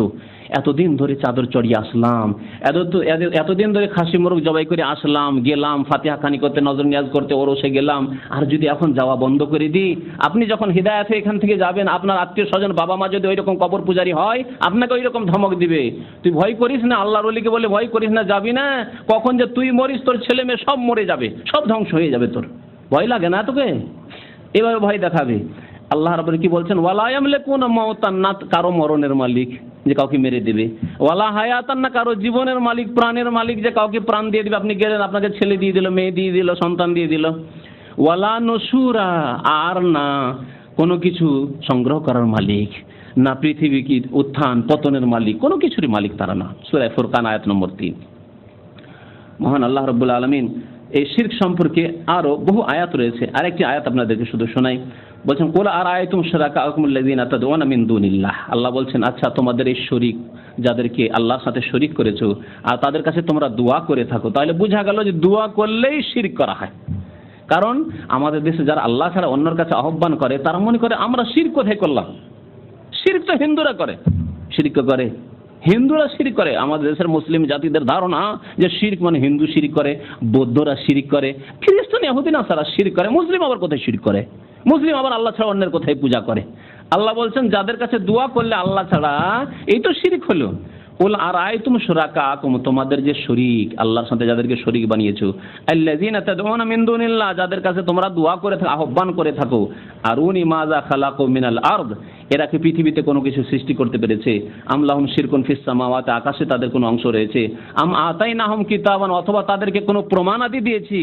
S1: এতদিন ধরে চাদর চড়িয়ে আসলাম, এতদিন ধরে খাসি মোরগ জবাই করে আসলাম, গেলাম ফাতিহা খানি করতে, নজর নিয়াজ করতে, ওরসে গেলাম, আর যদি এখন যাওয়া বন্ধ করে দিই, আপনি যখন হিদায়াতে এখান থেকে যাবেন, আপনার আত্মীয় স্বজন বাবা মা যদি ওইরকম কবর পূজারি হয়, আপনাকে ওইরকম ধমক দিবে, তুই ভয় করিস না, আল্লাহর ওলিকে বলে ভয় করিস না, যাবি না, কখন যে তুই মরিস, তোর ছেলে মেয়ে সব মরে যাবে, সব ধ্বংস হয়ে যাবে, তোর ভয় লাগে না তোকে? এভাবে ভয় দেখাবে। আল্লাহ রাব্বুল কি বলছেন, ওয়ালা ইয়ামলিকুনা মাউতান, না কারো মরণের মালিক যে কাউকে মেরে দেবে, ওয়ালা হায়াতান, না কারো জীবনের মালিক, প্রাণের মালিক যে কাউকে প্রাণ দিয়ে দিবে। আপনি গেলেন, আপনাকে ছেলে দিয়ে দিল, মেয়ে দিয়ে দিল, সন্তান দিয়ে দিল। ওয়ালা নুশুরা, আর না কোনো কিছু সংগ্রহ করার মালিক, না পৃথিবী কি উত্থান পতনের মালিক, কোনো কিছুরই মালিক তারা না। সূরা ফুরকান আয়াত নম্বর 3। মহান আল্লাহ রাব্বুল আলামিন এই শিরক সম্পর্কে আরো বহু আয়াত রয়েছে। আরেকটি আয়াত আপনাদেরকে শুধু শোনাই। বলছেন, কুল আরাআইতুম শুরাকাকুমুল্লাযীনা তাদউনা মিন দুনিল্লাহ। আল্লাহ বলছেন, আচ্ছা তোমাদের এই শরীক, যাদেরকে আল্লাহর সাথে শরীক করেছো, আর তাদের কাছে তোমরা দোয়া করে থাকো, তাহলে বোঝা গেল যে দোয়া করলেই শিরক করা হয়। কারণ আমাদের দেশে যারা আল্লাহ ছাড়া অন্যের কাছে আহ্বান করে, তারা মনে করে আমরা শিরক কোথায় করলাম। শিরক তো হিন্দুরা করে, শিরক করে হিন্দুরা শিরক করে। আমাদের দেশের মুসলিম জাতিদের ধারণা যে শিরক মানে হিন্দু শিরক করে, বৌদ্ধরা শিরক করে, খ্রিস্টান ইহুদি নাসারা শিরক করে, মুসলিম আবার কোথায় শিরক করে? মুসলিম আবার আল্লাহ ছাড়া অন্যের কোথায় পূজা করে? আল্লাহ বলছেন, যাদের কাছে দোয়া করলে আল্লাহ ছাড়া, এই তো শিরক হলো। কুল আরাআইতুম শুরাকাকুম, তোমাদের যে শরীক, আল্লাহর সাথে যাদেরকে শরীক বানিয়েছো, আল্লাযীনা তাদউনা মিন দুনিল্লাহ, যাদের কাছে তোমরা দোয়া করে থাকো, আহ্বান করে থাকো, আরুনি মাযা খালাকু মিনাল আরদ, এরা কি পৃথিবীতে কোনো কিছু সৃষ্টি করতে পেরেছে? আম লাহুম শিরকুন ফিস সামাওয়াতি, আকাশে তাদের কোনো অংশ রয়েছে? আম আতাইনাহুম কিতাবান, অথবা তাদেরকে কোনো প্রমাণ আদি দিয়েছি,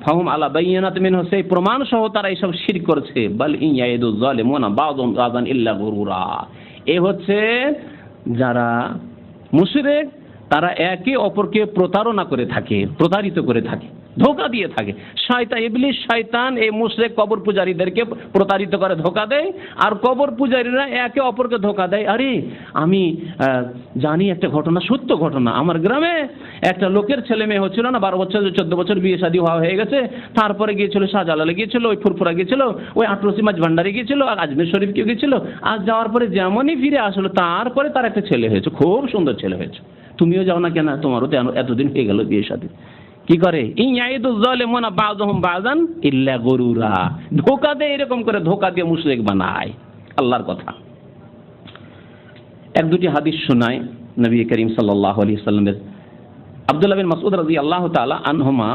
S1: ফাহুম আলা বাইয়িনাতিন মিনহু, সেই প্রমাণ সহ তারা এইসব শিরক করছে। বাল ইন ইয়াইদু যালিমুনা বাযুহুম বাযান ইল্লা গুরুরা। এ হচ্ছে যারা মুশরিক, তারা একে অপরকে প্রতারণা করে থাকে, প্রতারিত করে থাকে, ধোঁকা দিয়ে থাকে। শয়তান, ইবলিস শয়তান এই মুশরিক কবর পূজারীদেরকে প্রতারিত করে, ধোঁকা দেয়, আর কবর পূজারীরা একে অপরকে ধোঁকা দেয়। আরে আমি জানি একটা ঘটনা, সত্য ঘটনা, আমার গ্রামে একটা লোকের ছেলে মেয়ে হচ্ছিল না, 12 বছর 14 বছর বিয়ে শাদী হয়ে গেছে, তারপরে গিয়েছিল শাহজালালে, গিয়েছিল ওই ফুরফুরা, গিয়েছিল ওই আটরসি মাঝ ভান্ডারে, গিয়েছিল আর আজমির শরীফকে গিয়েছিল। আজ যাওয়ার পরে যেমনই ফিরে আসলো, তারপরে তার একটা ছেলে হয়েছে, খুব সুন্দর ছেলে হয়েছে। তুমিও যাও না কেন? তোমারও তো এতদিন হয়ে গেল বিয়ে শাদী। কি করে? ইয়াইদু যালিমুনা বাযুহুম বাযান ইল্লা গুরুরা, ধোঁকা দেয়, এরকম করে ধোঁকা দিয়ে মুশরিক বানায়। আল্লাহর কথা। এক দুটি হাদিস শোনায় নবী করিম সাল্লাল্লাহু আলাইহি ওয়াসাল্লামের। আব্দুল্লাহ বিন মাসউদ রাদিয়াল্লাহু তাআলা আনহুমা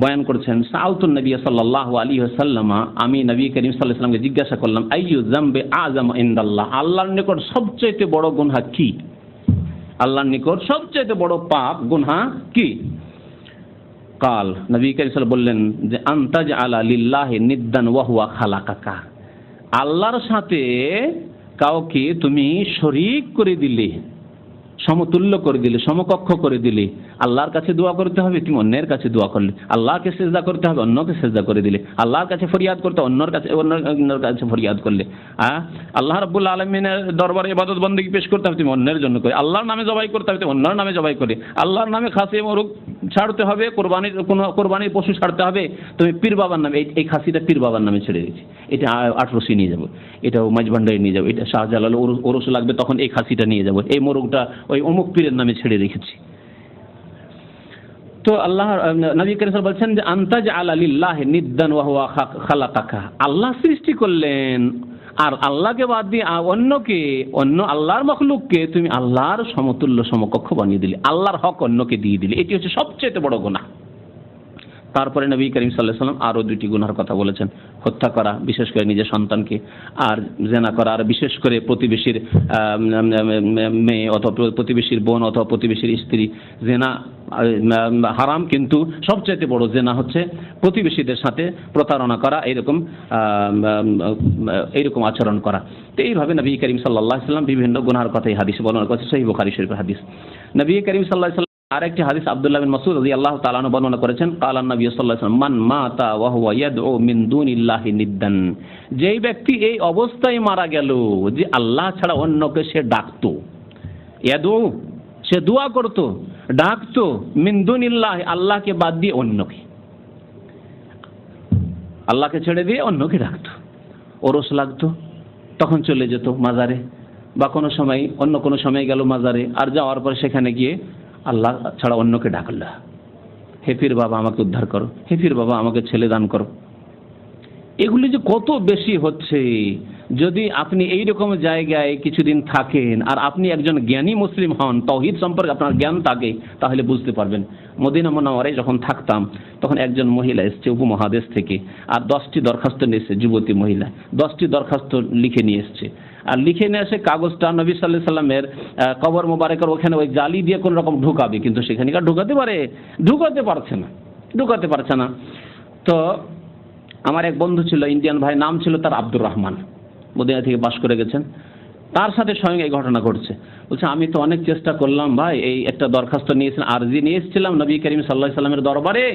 S1: বয়ান করেছেন, সাআলতুন নবী সাল্লাল্লাহু আলাইহি ওয়াসাল্লাম, আমি নবী করিম সাল্লাল্লাহু আলাইহি ওয়াসাল্লামকে জিজ্ঞাসা করলাম, আইয়ু যামবি আযম ইনদাল্লাহ, আল্লাহর নিকট সবচেয়ে বড় গুনাহ কি? আল্লাহর নিকট সবচেয়ে বড় পাপ গুনাহ কি? কাল, নবী করিম সাল্লাল্লাহু আলাইহি ওয়াসাল্লাম বললেন যে, আনতাজআলা লিল্লাহি নিদ্দান ওয়া হুয়া খালাকাকা, আল্লাহর সাথে কাউকে তুমি শরীক করে দিলে, সমতুল্য করে দিলে, সমকক্ষ করে দিলে। আল্লাহর কাছে দোয়া করতে হবে, তুমি অন্যের কাছে দোয়া করলে। আল্লাহকে সেজদা করতে হবে, অন্যকে সেজদা করে দিলে। আল্লাহর কাছে ফরিয়াদ করতে, অন্যের কাছে ফরিয়াদ করলে। আল্লাহ রাব্বুল আলামিনের দরবারে ইবাদত বন্দেগী পেশ করতে হবে, তুমি অন্যের জন্য করে। আল্লাহর নামে জবাই করতে হবে, তুমি অন্যের নামে জবাই করে। আল্লাহর নামে খাসি মোরগ ছাড়তে হবে, কোরবানির পশু ছাড়তে হবে, তুমি পীর বাবার নামে, এই খাসিটা পীর বাবার নামে ছেড়ে দিচ্ছি, এটা আটরসি নিয়ে যাবো, এটাও মাঝভান্ডারে নিয়ে যাবো, এটা শাহজালাল ওরস লাগবে, তখন এই খাসিটা নিয়ে যাবো, এই মোরগটা ওই অমুক পীরের নামে ছেড়ে রেখেছি। তো আল্লাহ নবী করিম সাল্লাল্লাহু আলাইহি ওয়াসাল্লাম বলছেন যে, আনতাজআলা লিল্লাহি নিদ্দান ওয়া হুয়া খালাকাকা, আল্লাহ সৃষ্টি করলেন, আর আল্লাহকে বাদ দিয়ে অন্য আল্লাহর মখলুককে তুমি আল্লাহর সমতুল্য সমকক্ষ বানিয়ে দিলে, আল্লাহর হক অন্যকে দিয়ে দিলে। এটি হচ্ছে সবচেয়ে বড় গুনাহ। তারপরে নবী করিম সাল্লাল্লাহু আলাইহি ওয়াসাল্লাম আরও দুটি গুনার কথা বলেছেন, হত্যা করা, বিশেষ করে নিজের সন্তানকে, আর জেনা করা, আর বিশেষ করে প্রতিবেশীর মেয়ে অথবা প্রতিবেশীর বোন অথবা প্রতিবেশীর স্ত্রী। জেনা হারাম, কিন্তু সবচাইতে বড় জেনা হচ্ছে প্রতিবেশীদের সাথে প্রতারণা করা, এইরকম আচরণ করা। তো এইভাবে নবী করিম সাল্লাল্লাহু আলাইহি ওয়াসাল্লাম বিভিন্ন গুনার কথাই হাদিসে বর্ণনা করেছে, সহিহ বুখারী শরীফের হাদিস। নবী করিম সাল্লাল্লাহু আলাইহি ওয়াসাল্লাম আরেকটি হাদিস আব্দুল্লাহ বিন মাসউদ রাদিয়াল্লাহু তাআলা আনহু বর্ণনা করেছেন, ক্বালা নবী সাল্লাল্লাহু আলাইহি ওয়াসাল্লাম মান মাতা ওয়া হুয়া ইয়াদউ মিন দুনিল্লাহি নিদ্দান, যেই ব্যক্তি এই অবস্থায় মারা গেল যে আল্লাহ ছাড়া অন্যকে সে ডাকতো, ইয়াদউ সে দোয়া করত, ডাকতো, মিন দুনিল্লাহ আল্লাহকে বাদ দিয়ে অন্যকে, আল্লাহকে ছেড়ে দিয়ে অন্যকে ডাকতো, ওরস লাগতো তখন চলে যেত মাজারে, বা কোনো সময় অন্য কোনো সময় গেল মাজারে, আর যাওয়ার পর সেখানে গিয়ে আল্লাহ ছাড়া অন্যকে ডাকল, হে পীর বাবা আমাকে উদ্ধার করো, হে পীর বাবা আমাকে ছেলে দান করো। এগুলি যে কত বেশি হচ্ছে, যদি আপনি এইরকম জায়গায় কিছুদিন থাকেন আর আপনি একজন জ্ঞানী মুসলিম হন, তাওহীদ সম্পর্কে আপনার জ্ঞান থাকে, তাহলে বুঝতে পারবেন। মদিনা মুনাওয়ারায় যখন থাকতাম তখন একজন মহিলা এসছে উপমহাদেশ থেকে, আর 10টি দরখাস্ত নিয়ে এসছে, যুবতী মহিলা 10টি দরখাস্ত লিখে নিয়ে এসছে, আর লিখে নিয়ে এসে কাগজটা নবী সাল্লাল্লাহু আলাইহি সাল্লামের কবর মোবারকের ওখানে ওই জালি দিয়ে কোন রকম ঢুকাবে, কিন্তু সেখানে আর ঢুকাতে পারছে না। তো আমার এক বন্ধু ছিল, ইন্ডিয়ান ভাই, নাম ছিল তার আব্দুর রহমান, মদিনা থেকে পাশ করে গেছেন, তার সাথে স্বয়ং এই ঘটনা ঘটছে। বলছে আমি তো অনেক চেষ্টা করলাম ভাই, এই একটা দরখাস্ত নিয়েছিলাম, আরজি নিয়ে এসেছিলাম নবী করিম সাল্লাল্লাহু আলাইহি সাল্লামের দরবারে,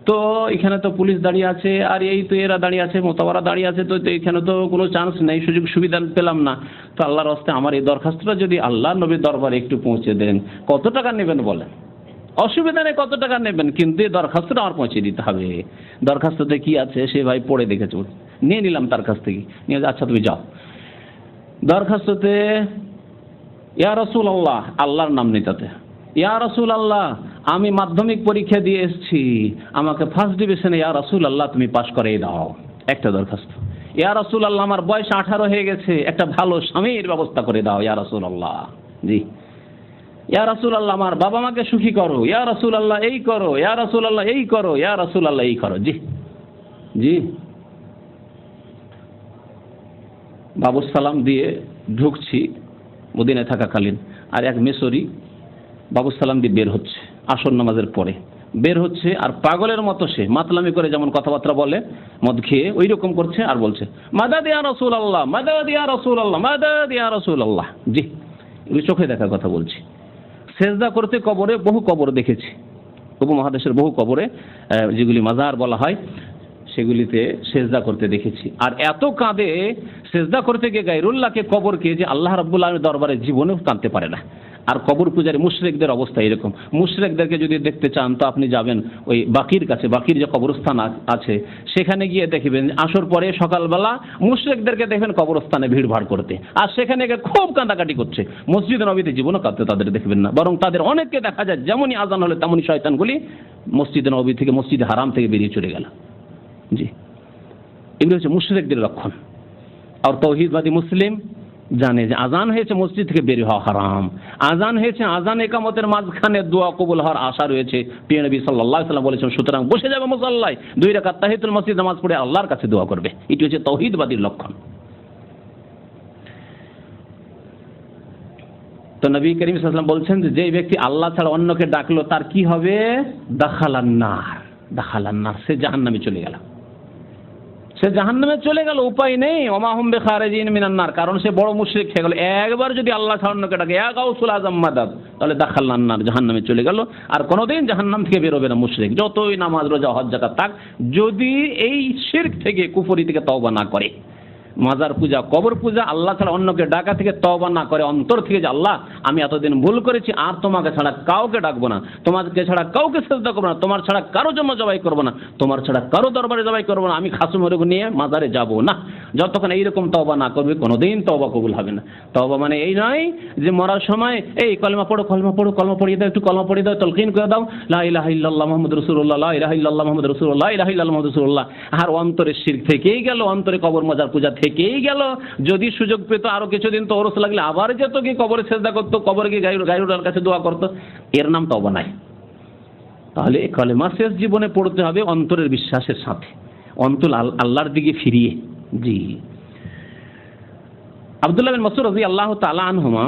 S1: তো এখানে তো পুলিশ দাঁড়িয়ে আছে, আর এই তো এরা দাঁড়িয়ে আছে, মোতাবারা দাঁড়িয়ে আছে, তো এখানে তো কোনো চান্স নেই, সুযোগ সুবিধা পেলাম না। তো আল্লাহর রাস্তায় আমার এই দরখাস্তটা যদি আল্লাহ নবীর দরবারে একটু পৌঁছে দেন, কত টাকা নেবেন বলেন? অসুবিধা নেই, কত টাকা নেবেন, কিন্তু এই দরখাস্তটা আমার পৌঁছে দিতে হবে। দরখাস্ততে কি আছে সে ভাই পড়ে দেখেছে, নিয়ে নিলাম তার কাছ থেকে, নিয়ে আচ্ছা তুমি যাও। দরখাস্ততে ইয়া রাসূলুল্লাহ, আল্লাহর নাম নেই তাতে, ইয়া রাসূলুল্লাহ আমি মাধ্যমিক পরীক্ষা দিয়ে এসেছি, আমাকে ফার্স্ট ডিভিশনে ইয়া রাসূলুল্লাহ তুমি পাশ করিয়ে দাও, একটা দরখাস্ত। ইয়া রাসূলুল্লাহ আমার বয়স 18 হয়ে গেছে, একটা ভালো স্বামীর ব্যবস্থা করে দাও ইয়া রাসূলুল্লাহ। জি। ইয়া রাসূলুল্লাহ আমার বাবা মাকে সুখী করো, ইয়া রাসূলুল্লাহ এই করো, ইয়া রাসূলুল্লাহ এই করো, ইয়া রাসূলুল্লাহ এই করো। জি জি। বাবু সালাম দিয়ে ঢুকছি মদিনায় থাকাকালীন, আর এক মিশরি বাবু সালাম দিয়ে বের হচ্ছে, আসর নামাজের পরে বের হচ্ছে, আর পাগলের মতো সে মাতলামি করে যেমন কথাবার্তা বলে মদ খেয়ে ওই রকম করছে, আর বলছে মাদাদ ইয়া রাসূলুল্লাহ, মাদাদ ইয়া রাসূলুল্লাহ, মাদাদ ইয়া রাসূলুল্লাহ। জি, এগুলি চোখে দেখা কথা বলছি। সেজদা করতে কবরে, বহু কবর দেখেছি উপমহাদেশের, বহু কবরে যেগুলি মাজার বলা হয় সেগুলিতে সেজদা করতে দেখেছি, আর এত কাঁদে সেজদা করতে গিয়ে গায়রুল্লাহকে, কবরকে, যে আল্লাহ রাব্বুল আলামিনের দরবারে জীবনেও কাঁদতে পারে না। আর কবর পূজারী মুশরিকদের অবস্থা এরকম। মুশরিকদেরকে যদি দেখতে চান তো আপনি যাবেন ওই বাকির কাছে, বাকির যে কবরস্থান আছে সেখানে গিয়ে দেখবেন আসর পরে সকালবেলা মুশরিকদেরকে দেখবেন কবরস্থানে ভিড় ভাড় করতে, আর সেখানে গিয়ে খুব কাঁদাকাটি করছে। মসজিদে নববীতে জীবনও কাঁদতে তাদের দেখবেন না, বরং তাদের অনেককে দেখা যায় যেমনই আজান হলে তেমনই শয়তানগুলি মসজিদে নববী থেকে, মসজিদে হারাম থেকে বেরিয়ে চলে গেল। জি, এগুলো হচ্ছে মুশরিকদের লক্ষণ। আর তাওহীদবাদী মুসলিম জানে যে আজান হয়েছে মসজিদ থেকে বের হওয়া হারাম, আজান হয়েছে, আজান একামতের মাঝখানে দোয়া কবুল হওয়ার আশা রয়েছে, প্রিয় নবী সাল্লাল্লাহু আলাইহি ওয়াসাল্লাম বলেছেন, সুতরাং বসে যাবে মুসাল্লায়, 2 রাকাত তাহিয়াতুল মসজিদ নামাজ পড়ে আল্লাহর কাছে দোয়া করবে। এটি হচ্ছে তাওহীদবাদীর লক্ষণ। তো নবী করিম সাল্লাল্লাহু আলাইহি ওয়াসাল্লাম বলছেন যে যেই ব্যক্তি আল্লাহ ছাড়া অন্যকে ডাকলো তার কি হবে? দাখালান নার, সে জাহান্নামে চলে গেল, সে জাহান্নামে চলে গেল, উপায় নেই। ওমা হুম বিখারিজিন মিনান নার, কারণ সে বড় মুশরিক হয়ে গেল। একবার যদি আল্লাহ ছাড়া অন্যকে ডাকে, ইয়া গাউসুল আজম মাদাদ, তাহলে দাখালান নার, জাহান্নামে চলে গেল, আর কোনোদিন জাহান্নাম থেকে বেরোবে না মুশরিক, যতই নামাজ রোজা হজ যাকাত থাক, যদি এই শিরক থেকে, কুফরি থেকে তওবা না করে। মাজার পূজা, কবর পূজা, আল্লাহ ছাড়া অন্যকে ডাকা থেকে তওবা না করে, অন্তর থেকে যে আল্লাহ আমি এতদিন ভুল করেছি, আর তোমাকে ছাড়া কাউকে ডাকবো না, তোমাকে ছাড়া কাউকে সিজদা করবো না, তোমার ছাড়া কারো জন্য জবাই করবো না, তোমার ছাড়া কারো দরবারে জবাই করবো না, আমি খাসু মরুগ নিয়ে মাজারে যাব না, যতক্ষণ এইরকম তওবা না করবে কোনোদিন তওবা কবুল হবে না। তওবা মানে এই নয় যে মরার সময় এই কলমা পড়ো, কলমা পড়িয়ে দাও, একটু কলমা পড়িয়ে দাও, তালকিন করে দাও, লা ইলাহা ইল্লাল্লাহ মুহাম্মাদুর রাসূলুল্লাহ, লা ইলাহা ইল্লাল্লাহ মুহাম্মাদুর রাসূলুল্লাহ, লা ইলাহা ইল্লাল্লাহ মুহাম্মাদুর রাসূলুল্লাহ, আর অন্তরে শিরক থেকেই গেল, অন্তরে কবর মাজার পূজা থেকেই গেল। যদি সুযোগ পেত আরো কিছুদিন তো ওরস লাগলে আবার যেত, কি কবরে সেজদা করতো, কবরে গিয়ে গায়রুল্লাহর কাছে দোয়া করতো, এর নাম তওবা নাই। তাহলে এই কালেমা শেষ জীবনে পড়তে হবে অন্তরের বিশ্বাসের সাথে, অন্তর আল্লাহর দিকে ফিরিয়ে। জি, আব্দুল্লাহ বিন মাসউদ রাদিয়াল্লাহু তাআলা আনহুমা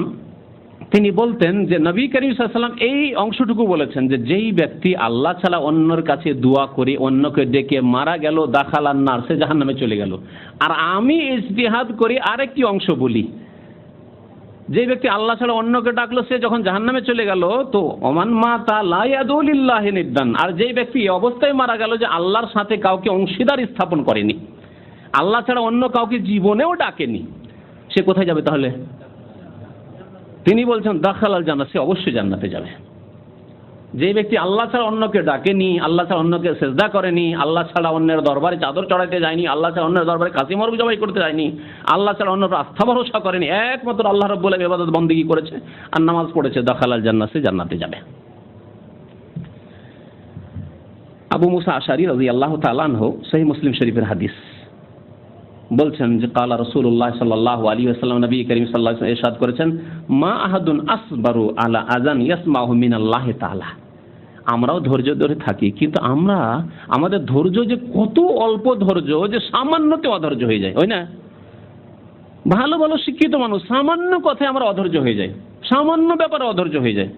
S1: তিনি বলতেন যে নবী করিম সাল্লাল্লাহু আলাইহি ওয়াসাল্লাম এই অংশটুকু বলেছেন যে যেই ব্যক্তি আল্লাহ ছাড়া অন্যের কাছে দোয়া করে অন্যকে ডেকে মারা গেল, দাখালান নার, সে জাহান্নামে চলে গেল। আর আমি ইজতিহাদ করি আরেকটি অংশ বলি, যে ব্যক্তি আল্লাহ ছাড়া অন্যকে ডাকলো সে যখন জাহান্নামে চলে গেল, তো ওমান মাতা লা ইয়াদু লিল্লাহি নিদ্দান, আর যেই ব্যক্তি এই অবস্থায় মারা গেল যে আল্লাহর সাথে কাউকে অংশীদার স্থাপন করেনি, আল্লাহ ছাড়া অন্য কাউকে জীবনেও ডাকেনি, সে কোথায় যাবে তাহলে? তিনি বলছেন দাখালাল জান্নাত, সে অবশ্যই জান্নাতে যাবে। যে ব্যক্তি আল্লাহ ছাড়া অন্যকে ডাকেনি, আল্লাহ ছাড়া অন্যকে সেজদা করেনি, আল্লাহ ছাড়া অন্যের দরবারে চাদর চড়াইতে যায়নি, আল্লাহ ছাড়া অন্যের দরবারে কাসি মরগ জবাই করতে যায়নি, আল্লাহ ছাড়া অন্যের আস্থা ভরসা করেনি, একমাত্র আল্লাহ রাব্বুল আলামিন ইবাদত বন্দেগী করেছে আর নামাজ পড়েছে, দাখালাল জান্নাত, সে জান্নাতে যাবে। আবু মুসা আশআরী রাদিয়াল্লাহু তাআলা আনহু সহিহ মুসলিম শরীফের হাদিস বলছেন যে কালা রাসূলুল্লাহ সাল্লাল্লাহু আলাইহি ওয়াসাল্লাম, নবী করিম সাল্লাল্লাহু আলাইহি ওয়াসাল্লাম ইরশাদ করেছেন, মা আহাদুন আসবারু আলা আযান ইয়াসমাহু মিনাল্লাহি তাআলা। আমরাও ধৈর্য ধরে থাকি, কিন্তু আমাদের ধৈর্য যে কত অল্প ধৈর্য, যে সামান্যতে অধৈর্য হয়ে যায়, ওই না? ভালো ভালো শিক্ষিত মানুষ সামান্য কথায় আমরা অধৈর্য হয়ে যাই, সামান্য ব্যাপারে অধৈর্য হয়ে যায়।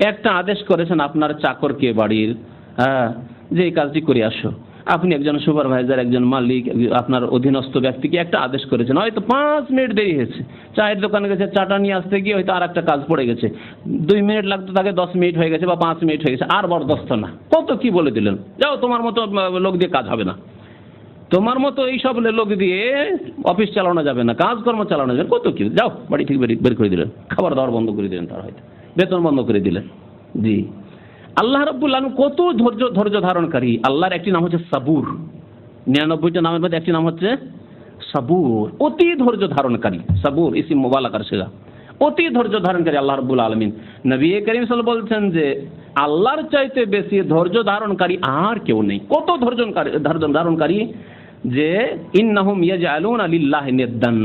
S1: একটা আদেশ করেছেন আপনার চাকরকে বাড়ির, যে এই কাজটি করে আসো, আপনি একজন সুপারভাইজার, একজন মালিক, আপনার অধীনস্থ ব্যক্তিকে একটা আদেশ করেছেন, হয়তো 5 মিনিট দেরি হয়েছে, চায়ের দোকানে গেছে, চাটা নিয়ে আসতে গিয়ে হয়তো আর একটা কাজ পড়ে গেছে, 2 মিনিট লাগতো, তাকে 10 মিনিট হয়ে গেছে বা 5 মিনিট হয়ে গেছে, আর বরদাস্ত না, কত কি বলে দিলেন, যাও তোমার মতো লোক দিয়ে কাজ হবে না, তোমার মতো এইসব লোক দিয়ে অফিস চালানো যাবে না, কাজকর্ম চালানো যাবে, কত কি, যাও বাড়ি থেকে বের করে দিলেন, খাবার দাবার বন্ধ করে দিলেন, তার হয়তো বেতন বন্ধ করে দিলেন। জি, আল্লাহ রাব্বুল আলামিন কত ধৈর্য ধারণকারী। আল্লাহর একটি নাম হচ্ছে সাবুর, 99টা নামের মধ্যে একটি নাম হচ্ছে সাবুর, অতি ধৈর্য ধারণকারী। সাবুর ইসম মুবালাগার সিগা, অতি ধৈর্য ধারণকারী আল্লাহ রাব্বুল আলামিন। নবী করিম সাল্লাল্লাহু আলাইহি ওয়াসাল্লাম বলছেন যে আল্লাহর চাইতে বেশি ধৈর্য ধারণকারী আর কেউ নেই। কত ধৈর্য ধারণকারী যে ইন্নাহুম ইয়াজআলুনা লিল্লাহি নিদ্দান,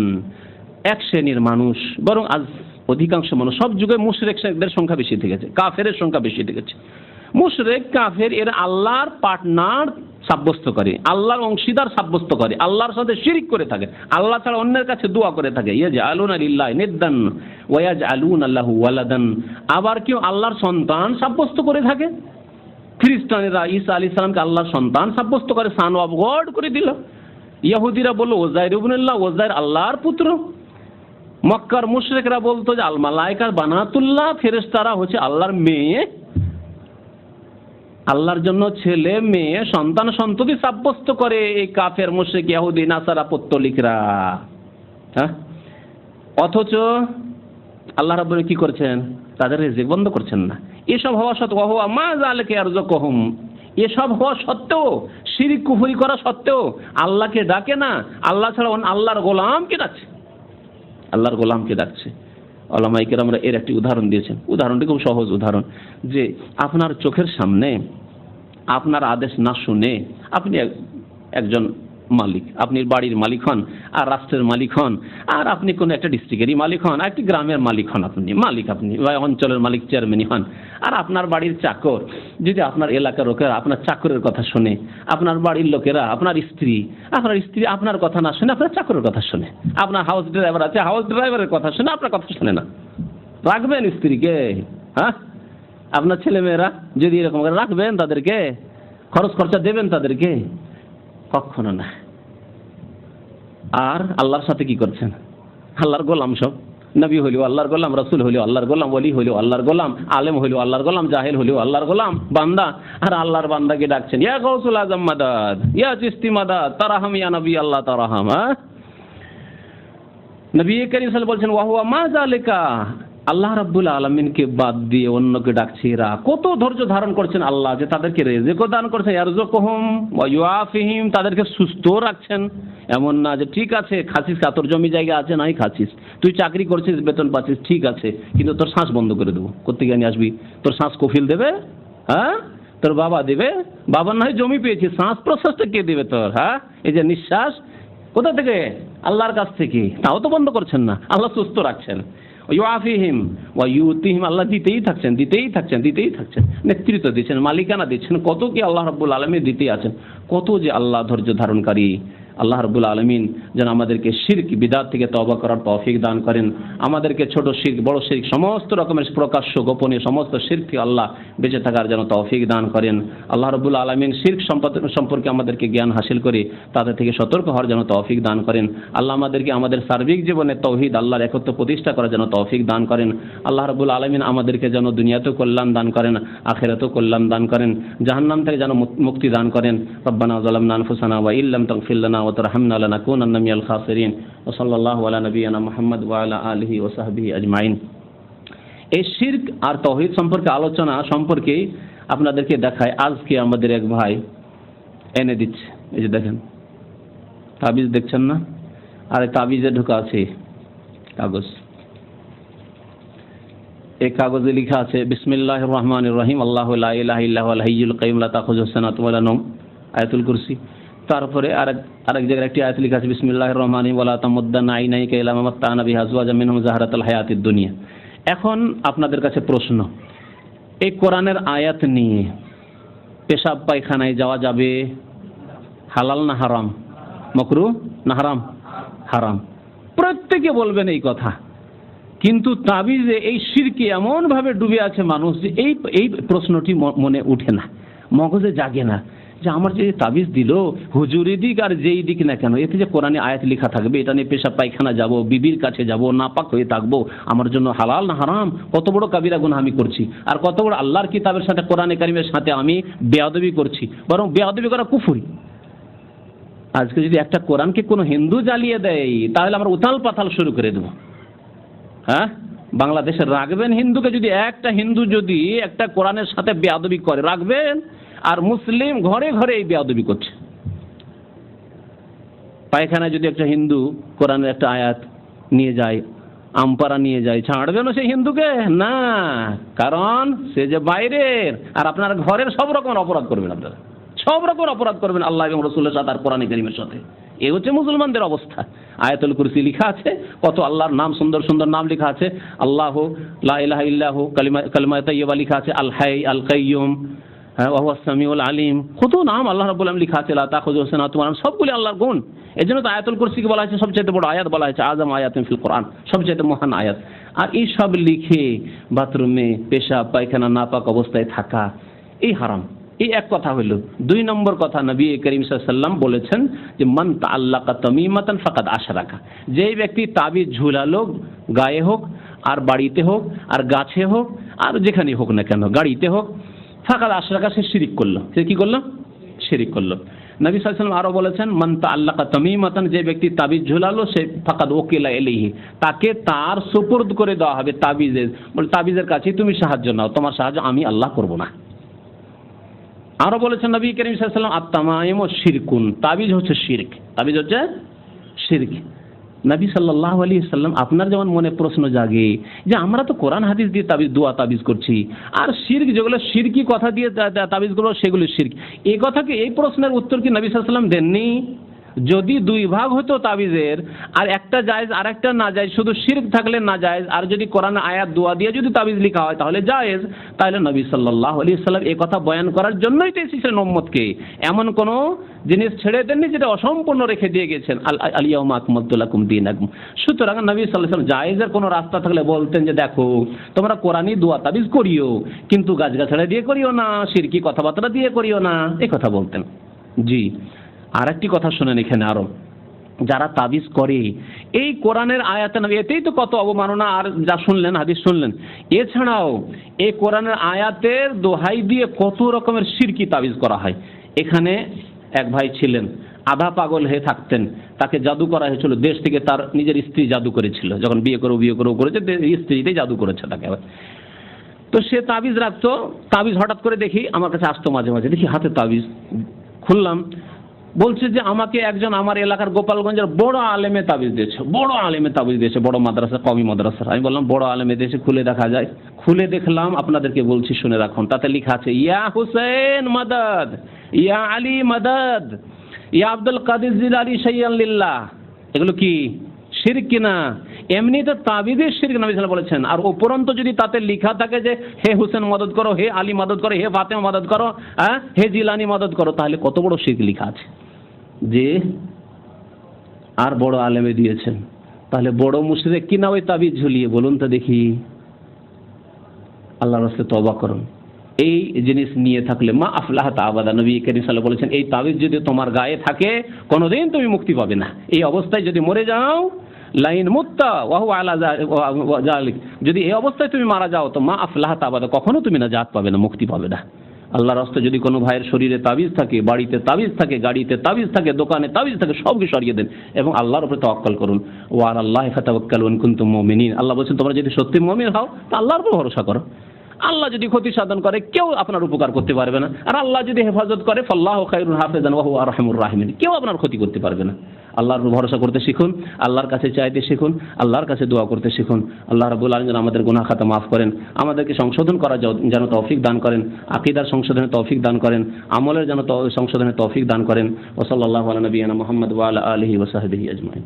S1: এক শ্রেণীর মানুষ, বরং আজ অধিকাংশ মানুষ, সব যুগে মুশরিকদের সংখ্যা বেশি থেকেছে, কাফেরের সংখ্যা বেশি থেকেছে। মুশরিক কাফের এরা আল্লাহর পার্টনার সাব্যস্ত করে, আল্লাহর অংশীদার সাব্যস্ত করে, আল্লাহর সাথে শিরিক করে থাকে, আল্লাহ ছাড়া অন্যের কাছে দোয়া করে থাকে। ইয়াজআলুনা লিল্লাহি নিদ্দান ওয়া ইয়াজআলুনা লাহু ওয়ালাদান, আবার কেউ আল্লাহর সন্তান সাব্যস্ত করে থাকে। খ্রিস্টানেরা ঈসা আলাইহিস সালামকে আল্লাহর সন্তান সাব্যস্ত করে, সান অফ গড করে দিল। ইহুদিরা বলল ওযাইর ইবনুল্লাহ, ওযাইর আল্লাহর পুত্র। মক্কার মুশরিকরা বলতো যে আল মালায়েকা বানাতুল্লাহ, ফেরেশতারা হচ্ছে আল্লাহর মেয়ে, আল্লাহর জন্য ছেলে মেয়ে সন্তান সন্ততি সাব্যস্ত করে এই কাফের মুশরিক ইহুদি নাসারা পত্তলিকরা। হ্যাঁ, অথচ আল্লাহ রাব্বুল কি করছেন? তাদের রিজিক বন্ধ করছেন না। এসব হওয়া সত্ত্বেও ওয়া মা যালিকা ইয়ারযুকুহুম, এসব হওয়া সত্ত্বেও, শিরক কুফরি করা সত্ত্বেও আল্লাহকে ডাকে না, আল্লাহ ছাড়া আল্লাহর গোলামকে ডাকছে, আল্লাহর গোলামকে ডাকছে। উলামায়ে কেরামরা এর একটি উদাহরণ দিয়েছেন। উদাহরণটি খুব সহজ উদাহরণ, যে আপনার চোখের সামনে আপনার আদেশ না শুনে আপনি একজন মালিক, আপনি বাড়ির মালিক হন, আর রাষ্ট্রের মালিক হন, আর আপনি কোনো একটা ডিস্ট্রিক্টেরই মালিক হন, একটি গ্রামের মালিক হন, আপনি বা অঞ্চলের মালিক, চেয়ারম্যানই হন, আর আপনার বাড়ির চাকর যদি আপনার এলাকার লোকেরা আপনার চাকরের কথা শুনে, আপনার বাড়ির লোকেরা, আপনার স্ত্রী আপনার কথা না শুনে আপনার চাকরের কথা শুনে, আপনার হাউস ড্রাইভার আছে, হাউস ড্রাইভারের কথা শুনে আপনার কথা শুনে না, রাখবেন স্ত্রীকে? হ্যাঁ, আপনার ছেলেমেয়েরা যদি এরকম করে রাখবেন, তাদেরকে খরচ খরচা দেবেন তাদেরকে? কখনো না। আর আল্লাহর সাথে কি করছেন? আল্লাহর গোলাম সব, নবী হইলেও আল্লাহর গোলাম, রাসূল হইলেও আল্লাহর গোলাম, ওলি হইলেও আল্লাহর গোলাম, আলেম হইলেও আল্লাহর গোলাম, জাহেল হইলেও আল্লাহর গোলাম, বান্দা। আর আল্লাহর বান্দাকে ডাকছেন ইয়া গাউসুল আজম মাদাদ, ইয়া চিশতি মাদাদ, তারাহাম ইয়া নবী আল্লাহ তারাহাম। নবী করিম সাল্লাল্লাহু আলাইহি ওয়াসাল্লাম বলছেন ওয়া হুয়া মা যালিকা, আল্লাহ রাব্বুল আলামিনকে বাদ দিয়ে অন্যকে ডাকছে এরা। কত ধৈর্য ধারণ করছেন আল্লাহ, যে তাদেরকে রিজিকও দান করছেন, ইয়ারযুকুহুম ওয়া ইউআফিহিম, তাদেরকে সুস্থ রাখছেন। এমন না যে ঠিক আছে খাসিস, তোর জমি জায়গা আছে, নাই খাসিস, তুই চাকরি করছিস, বেতন পাচ্ছিস, ঠিক আছে, কিন্তু তোর শ্বাস বন্ধ করে দেবো। কোত্থেকে নিয়ে আসবি? তোর শ্বাস কফিল দেবে? হ্যাঁ, তোর বাবা দেবে? বাবার না হয় জমি পেয়েছিস, শ্বাস প্রশ্বাসটা কে দেবে তোর? হ্যাঁ, এই যে নিঃশ্বাস কোথা থেকে? আল্লাহর কাছ থেকে। তাও তো বন্ধ করছেন না, আল্লাহ সুস্থ রাখছেন। ইউআফিহিম ওয়া ইউতিহিম, আল্লাহ দিতেই থাকছেন, দিতেই থাকছেন, দিতেই থাকছেন, নেতৃত্ব দিচ্ছেন, মালিকানা দিচ্ছেন, কত কি আল্লাহ রাব্বুল আলামিন দিতেই আছেন। কত যে আল্লাহ ধৈর্য ধারণকারী। আল্লাহ রাব্বুল আলামিন যেন আমাদেরকে শিরক বিদআত থেকে তওবা করার তৌফিক দান করেন, আমাদেরকে ছোট শিরক বড় শিরক সমস্ত রকমের প্রকাশ্য গোপনীয় সমস্ত শিরক থেকে আল্লাহ বেঁচে থাকার যেন তৌফিক দান করেন। আল্লাহ রাব্বুল আলামিন শিরক সম্পর্কে আমাদেরকে জ্ঞান হাসিল করে তাদের থেকে সতর্ক হওয়ার যেন তৌফিক দান করেন। আল্লাহ আমাদেরকে আমাদের সার্বিক জীবনে তৌহিদ আল্লাহর একত্ব প্রতিষ্ঠা করার যেন তৌফিক দান করেন। আল্লাহ রাব্বুল আলামিন আমাদেরকে যেন দুনিয়াতেও কল্যাণ দান করেন, আখিরাতেও কল্যাণ দান করেন, জাহান্নাম থেকে যেন মুক্তি দান করেন। রব্বানা যালামনা আনফুসানা ওয়া ইল্লাম তাগফির লানা ওয়া তারহামনা লানাকুনান্না মিনাল খাসিরিন। ওয়া সাল্লাল্লাহু আলা নাবিয়িনা মুহাম্মদ ওয়া আলা আলিহি ওয়া সাহবিহি আজমাইন। এই শিরক আর তাওহীদ সম্পর্কে আলোচনা সম্পর্কে আপনাদেরকে দেখায়। আজকে আমাদের এক ভাই এনে দিচ্ছে, এই যে দেখেন তাবিজ দেখছেন না, আর এই তাবিজে ঢোকা আছে কাগজ। এই কাগজে লেখা আছে বিসমিল্লাহির রহমানির রহিম, আল্লাহু লা ইলাহা ইল্লা হুয়াল হাইয়ুল কাইয়ুম লা তাখুযুহু সিনাতুন ওয়া লা নাওম, আয়াতুল কুরসি। তারপরে আরেক জায়গায় একটি আয়াত লেখা আছে বিসমিল্লাহির রহমানির রহিম ওয়া লা তামুদ্দান্না আইনাইকা ইলা মা মাত্তা'না বিহি আজওয়াজাম মিনহুম যাহরাতাল হায়াতিদ দুনিয়া। এখন আপনাদের কাছে প্রশ্ন, এই কোরআনের আয়াত নিয়ে পেশাব পায়খানায় যাওয়া যাবে হালাল না হারাম? মাকরুহ না হারাম? হারাম। প্রত্যেকে বলবেন এই কথা, কিন্তু তাবিজে এই শিরকে এমন ভাবে ডুবে আছে মানুষ যে এই প্রশ্নটি মনে উঠে না, মগজে জাগে না যে আমার যে তাবিজ দিল হুজুরি দিক আর যেই দিক না কেন, এতে যে কোরআনে আয়াত লেখা থাকবে এটা নিয়ে পেশাব পায়খানা যাব, বিবির কাছে যাব, নাপাক হয়ে থাকবো, আমার জন্য হালাল না হারাম? কত বড় কাবিরা গুনাহ আমি করছি, আর কত বড় আল্লাহর কিতাবের সাথে কোরআনে কারিমের সাথে আমি বেয়াদবি করছি, বরং বেয়াদবি করা কুফরি। আজকে যদি একটা কোরআনকে কোনো হিন্দু জ্বালিয়ে দেয় তাহলে আমরা উথাল পাথাল শুরু করে দেবো। হ্যাঁ, বাংলাদেশে রাখবেন হিন্দুকে, যদি একটা হিন্দু যদি একটা কোরআনের সাথে বেয়াদবি করে রাখবেন, আর মুসলিম ঘরে ঘরে এই বেয়াদবি করছে। পায়খানায় যদি একটা হিন্দু কোরআনের একটা আয়াত নিয়ে যায়, আমপারা নিয়ে যায়, ছাড়বেন সেই হিন্দুকে? না, কারণ সে যে বাইরের, আর আপনার ঘরের সব রকম অপরাধ করবেন, আপনারা সব রকম অপরাধ করবেন আল্লাহ এবং রাসূলের সাথে আর কোরআন কারীমের সাথে। এই হচ্ছে মুসলমানদের অবস্থা। আয়াতুল কুরসি লেখা আছে, কত আল্লাহর নাম, সুন্দর সুন্দর নাম লেখা আছে, আল্লাহু লা ইলাহা ইল্লাহু, কালিমা তাইয়্যিবা লেখা আছে, আল হাই আল কাইয়্যুম, ওয়া হুয়াস সামিউল আলিম, কত নাম আল্লাহ রাব্বুল আলামিন লেখা আছে, লা তাখুযুহু সিনাতুন ওয়া নাওম, সবগুলো আল্লাহর গুণ। এজন্য তো আয়াতুল কুরসিকে বলা হয়েছে সবচেয়ে বড় আয়াত, বলা হয়েছে আযম আয়াতিন ফিল কোরআন, সবচেয়ে মহান আয়াত। আর এই সব লিখে বাথরুমে পেশাব পায়খানা নাপাক অবস্থায় থাকা, এই হারাম। এই এক কথা হইল। দুই নম্বর কথা, নবী করিম সাল্লাল্লাহু আলাইহি ওয়াসাল্লাম বলেছেন যে মান তাআল্লাকা তামিমাতান ফাকাদ আশরাকা, যেই ব্যক্তি তাবিজ ঝুলালো, গায়ে হোক আর বাড়িতে হোক আর গাছে হোক আর যেখানে হোক না কেন, গাড়িতে হোক, ফাকাদ আশরাকা, সে শিরিক করলো। সে কি করলো? শিরিক করলো। নবী সাল্লাল্লাহু আলাইহি ওয়াসাল্লাম আরো বলেছেন মান তাআল্লাকা তামিমাতান, যে ব্যক্তি তাবিজ ঝুলালো সে ফাকাদ ওকিলা ইলাইহি, তাকে তার সুপুর্দ করে দেওয়া হবে তাবিজের, বলে তাবিজের কাছে তুমি সাহায্য নাও, তোমার সাহায্য আমি আল্লাহ করব না। আরো বলেছেন নবী করিম সাল্লাল্লাহু আলাইহি ওয়াসাল্লাম আত-তামাইমু শিরকুন, তাবিজ হচ্ছে শিরক, তাবিজ হচ্ছে শিরক। নবী সাল্লাল্লাহু আলাইহি ওয়াসাল্লাম, আপনার যেমন মনে প্রশ্ন জাগে যে আমরা তো কোরআন হাদিস দিয়ে তাবিজ, দোয়া তাবিজ করছি, আর শিরক যেগুলো শিরকি কথা দিয়ে তাবিজগুলো সেগুলো শিরক, এই কথাকে, এই প্রশ্নের উত্তর কি নবী সাল্লাল্লাহু আলাইহি ওয়াসাল্লাম দেননি? যদি দুই ভাগ হতো তাবিজের, আর একটা জায়েজ আর একটা না জায়েজ, শুধু শিরক থাকলে না জায়েজ, আর যদি কোরআন আয়াত দোয়া দিয়ে যদি তাবিজ লেখা হয় তাহলে জায়েজ, তাহলে নবী সাল্লাল্লাহু আলাইহি ওয়াসাল্লাম এই কথা বয়ান করার জন্যই তো এসেছিলেন উম্মতকে। এমন কোন জিনিস ছেড়ে দেননি যেটা অসম্পূর্ণ রেখে দিয়ে গেছেন, আল ইয়াউমা আকমালতু লাকুম দীনাকুম। সুতরাং নবী সাল্লাল্লাহু আলাইহি ওয়াসাল্লাম জায়েজের কোনো রাস্তা থাকলে বলতেন যে দেখো তোমরা কোরআনি দোয়া তাবিজ করিও, কিন্তু গাছগাছড়া দিয়ে করিও না, শিরকি কথাবার্তা দিয়ে করিও না, এই কথা বলতেন। জি, আর একটি কথা শুনেন এখানে, আরো যারা তাবিজ করে এই কোরআনের আয়াতে নবী, এতেই তো কত অবমাননা, আর যা শুনলেন হাদিস শুনলেন, এছাড়াও এই কোরআনের আয়াতের দোহাই দিয়ে কত রকমের শিরকি তাবিজ করা হয়। এখানে এক ভাই ছিলেন, আধা পাগল হয়ে থাকতেন, তাকে জাদু করা হয়েছিল দেশ থেকে, তার নিজের স্ত্রী জাদু করেছিল, যখন বিয়ে করবো করেছে, স্ত্রীতেই জাদু করেছে তাকে। তো সে তাবিজ রাখতো, তাবিজ হঠাৎ করে দেখি আমার কাছে আসতো, মাঝে মাঝে দেখি হাতে তাবিজ, খুললাম, বলছে যে আমাকে একজন আমার এলাকার গোপালগঞ্জের বড় আলেমে তাবিজ দিয়েছে, বড় আলেমে তাবিজ দিয়েছে, বড় মাদ্রাসা, কওমি মাদ্রাসা। আমি বললাম বড় আলেমে দিয়েছে, খুলে দেখা যায়। খুলে দেখলাম, আপনাদেরকে বলছি শুনে রাখুন, তাতে লেখা আছে ইয়া হুসেন মাদাদ, ইয়া আলী মাদাদ, ইয়া আব্দুল কাদির জিলানী শাইয়ান লিল্লাহ। এগুলো কি শিরক কিনা? এমনিতে তাবিজের শিরক নবী সাল্লাল্লাহু আলাইহি ওয়াসাল্লাম বলেছেন। আর উপরন্তু যদি তাতে লেখা থাকে যে হে হুসেন মদদ করো, হে আলী মদদ করো, হে ফাতেমা মদদ করো, হে জিলানি মদদ করো, তাহলে কত বড় শিরক লেখা আছে যে আর বড় আলেমে দিয়েছেন। তাহলে বড় মুশরিক কিনা ওই তাবিজ ঝুলিয়ে, বলুন তো দেখি। আল্লাহর রাস্তায় তওবা করুন। এই জিনিস নিয়ে থাকলে মা আফলাহাত আবাদা, নবী করিম সাল্লাল্লাহু আলাইহি ওয়াসাল্লাম বলেছেন এই তাবিজ যদি তোমার গায়ে থাকে কোনোদিন তুমি মুক্তি পাবে না। এই অবস্থায় যদি মরে যাও, লাইন মুত্তা ওয়াহু আলা যালিক, যদি এই অবস্থায় তুমি মারা যাও তো মা আফলাহাত আবাদা, কখনো তুমি নাজাত পাবে না, মুক্তি পাবে না। আল্লাহর রাস্তায় যদি কোনো ভাইয়ের শরীরে তাবিজ থাকে, বাড়িতে তাবিজ থাকে, গাড়িতে তাবিজ থাকে, দোকানে তাবিজ থাকে, সবকে সরিয়ে দেন এবং আল্লাহর উপরে তাওয়াক্কুল করুন। ওয়া আলাল্লাহি ফাতাওয়াক্কালু ইন কুনতুম মুমিনিন। আল্লাহ বলেছেন তোমরা যদি সত্যি মুমিন হও তা আল্লাহর উপর ভরসা করো। আল্লাহ যদি ক্ষতি সাধন করে কেউ আপনার উপকার করতে পারবে না, আর আল্লাহ যদি হেফাজত করে ফাল্লাহু খায়রুল হাফিজান ওয়া হুয়া আরহামুর রাহিমিন, কেউ আপনার ক্ষতি করতে পারবে না। আল্লাহর উপর ভরসা করতে শিখুন, আল্লাহর কাছে চাইতে শিখুন, আল্লাহর কাছে দোয়া করতে শিখুন। আল্লাহ রাব্বুল আলামিন আমাদের গুনাহ খাতা মাফ করেন, আমাদেরকে সংশোধন করার যেন তৌফিক দান করেন, আকীদার সংশোধনের তৌফিক দান করেন, আমলের যেন সংশোধনের তৌফিক দান করেন। ওয়া সাল্লাল্লাহু আলা নবিয়িনা মুহাম্মদ ওয়া আলা আলিহি ওয়া সাহবিহি আজমাইন।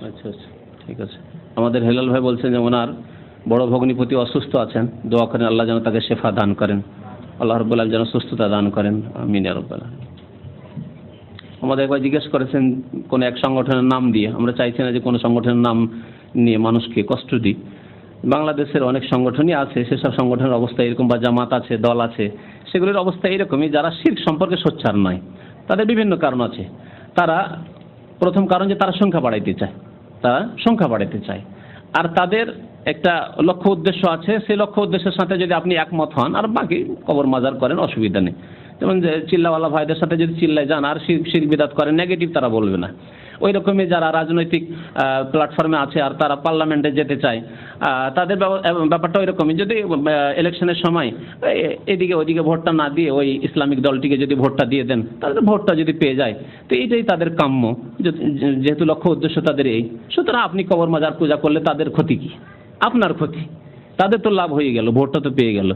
S1: আচ্ছা আচ্ছা, ঠিক আছে। আমাদের হেলাল ভাই বলছেন যে ওনার বড় ভগ্নিপতি অসুস্থ আছেন, দোয়া করেন আল্লাহ যেন তাকে শেফা দান করেন, আল্লাহ রাব্বুল আলামিন যেন সুস্থতা দান করেন, আমিন ইয়া রাব্বাল আলামিন। আমাদের একবার জিজ্ঞেস করেছেন কোন এক সংগঠনের নাম দিয়ে, আমরা চাইছি না যে কোনো সংগঠনের নাম নিয়ে মানুষকে কষ্ট দিই। বাংলাদেশের অনেক সংগঠনই আছে, সেসব সংগঠনের অবস্থা এরকম, বা জামাত আছে, দল আছে, সেগুলির অবস্থা এরকমই, যারা শিরক সম্পর্কে সোচ্চার নয়। তাদের বিভিন্ন কারণ আছে। তারা প্রথম কারণ যে তারা সংখ্যা বাড়াইতে চায়, তারা সংখ্যা বাড়াইতে চায়, আর তাদের একটা লক্ষ্য উদ্দেশ্য আছে। সেই লক্ষ্য উদ্দেশ্যের সাথে যদি আপনি একমত হন আর বাকি কবর মাজার করেন, অসুবিধা নেই। যেমন যে চিল্লাওয়ালা ভাইদের সাথে যদি চিল্লায় যান আর শিরক বিদআত করেন, নেগেটিভ তারা বলবে না। ওই রকমই যারা রাজনৈতিক প্ল্যাটফর্মে আছে আর তারা পার্লামেন্টে যেতে চায়, তাদের ব্যাপারটা ওই রকমই। যদি ইলেকশনের সময় এদিকে ওইদিকে ভোটটা না দিয়ে ওই ইসলামিক দলটিকে যদি ভোটটা দিয়ে দেন, তাদের ভোটটা যদি পেয়ে যায় তো এইটাই তাদের কাম্য, যেহেতু লক্ষ্য উদ্দেশ্য তাদের এই। সুতরাং আপনি কবর মাজার পূজা করলে তাদের ক্ষতি কি? আপনার ক্ষতি। তাদের তো লাভ হয়ে গেল, ভোটটা তো পেয়ে গেল।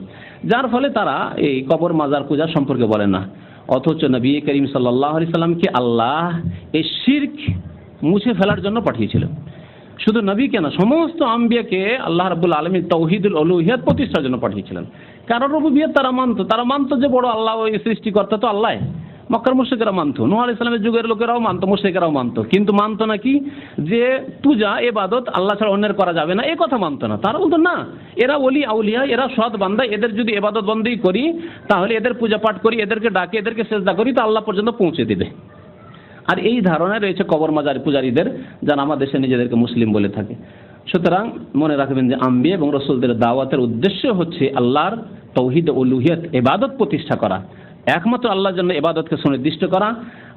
S1: যার ফলে তারা এই কবর মাজার পূজা সম্পর্কে বলে না। অথচ নবী করিম সাল্লাল্লাহু আলাইহি সাল্লামকে আল্লাহ এই শিরক মুছে ফেলার জন্য পাঠিয়েছিলেন। শুধু নবী কেন, সমস্ত আম্বিয়াকে আল্লাহ রাব্বুল আলামিন তাওহীদুল উলুহিয়াত প্রতিষ্ঠার জন্য পাঠিয়েছিলেন। কারণ রুবুবিয়্যাত তারা মানতো যে বড় আল্লাহ, ওই সৃষ্টিকর্তা তো আল্লাহ। মক্কার মুশরিকরা মানতো, নূহ আলাইহিস সালামের যুগের লোকেরাও মানতো, মুশরিকরাও মানতো। কিন্তু মানতো না কি? যে পূজা ইবাদত আল্লাহ ছাড়া অন্যের করা যাবে না, এই কথা মানতো না। তারা বলতো না, এরা ওলি আউলিয়া, এরা সৎ বান্দা, এদের যদি ইবাদত বন্দেগী করি, তাহলে এদের পূজা পাঠ করি, এদেরকে ডাকি, এদেরকে সেজদা করি, তো আল্লাহ পর্যন্ত পৌঁছে দিবে। আর এই ধারণা রয়েছে কবর মাজার পূজারীদের, যারা আমাদের দেশে নিজেদেরকে মুসলিম বলে থাকে। সুতরাং মনে রাখবেন যে আম্বিয়া এবং রাসূলদের দাওয়াতের উদ্দেশ্য হচ্ছে আল্লাহর তাওহীদ ও উলুহিয়ত, ইবাদত প্রতিষ্ঠা করা, একমাত্র আল্লাহর জন্য ইবাদতকে সুনির্দিষ্ট করা।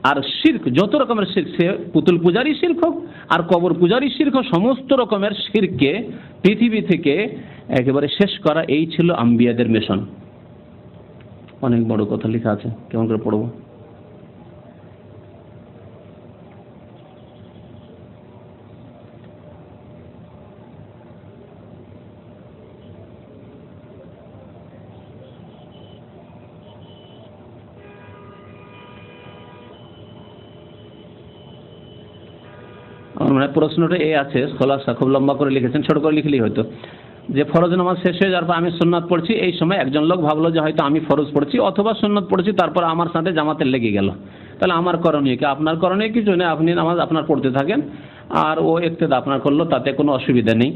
S1: আর শিরক, যত রকমের শিরক, সে পুতুল পূজারই শিরক হোক আর কবর পূজারই শিরক হোক, সমস্ত রকমের শিরককে পৃথিবী থেকে একেবারে শেষ করা, এই ছিল আম্বিয়াদের মিশন। অনেক বড় কথা লেখা আছে, কেমন করে পড়বো? মানে প্রশ্নটা এই আছে, খোলাসা খুব লম্বা করে লিখেছেন, ছোট করে লিখলেই হয়তো, যে ফরজ নামাজ শেষ হয়ে যাওয়ার পর আমি সুন্নাত পড়ছি, এই সময় একজন লোক ভাবলো যে হয়তো আমি ফরজ পড়ছি অথবা সুন্নাত পড়ছি, তারপর আমার সাথে জামাতে লেগে গেল, তাহলে আমার করণীয় কি? আপনার করণীয় কিছু নেই, আপনি নামাজ আপনার পড়তে থাকেন আর ও ইক্তেদা আপনার করলো, তাতে কোনো অসুবিধা নেই,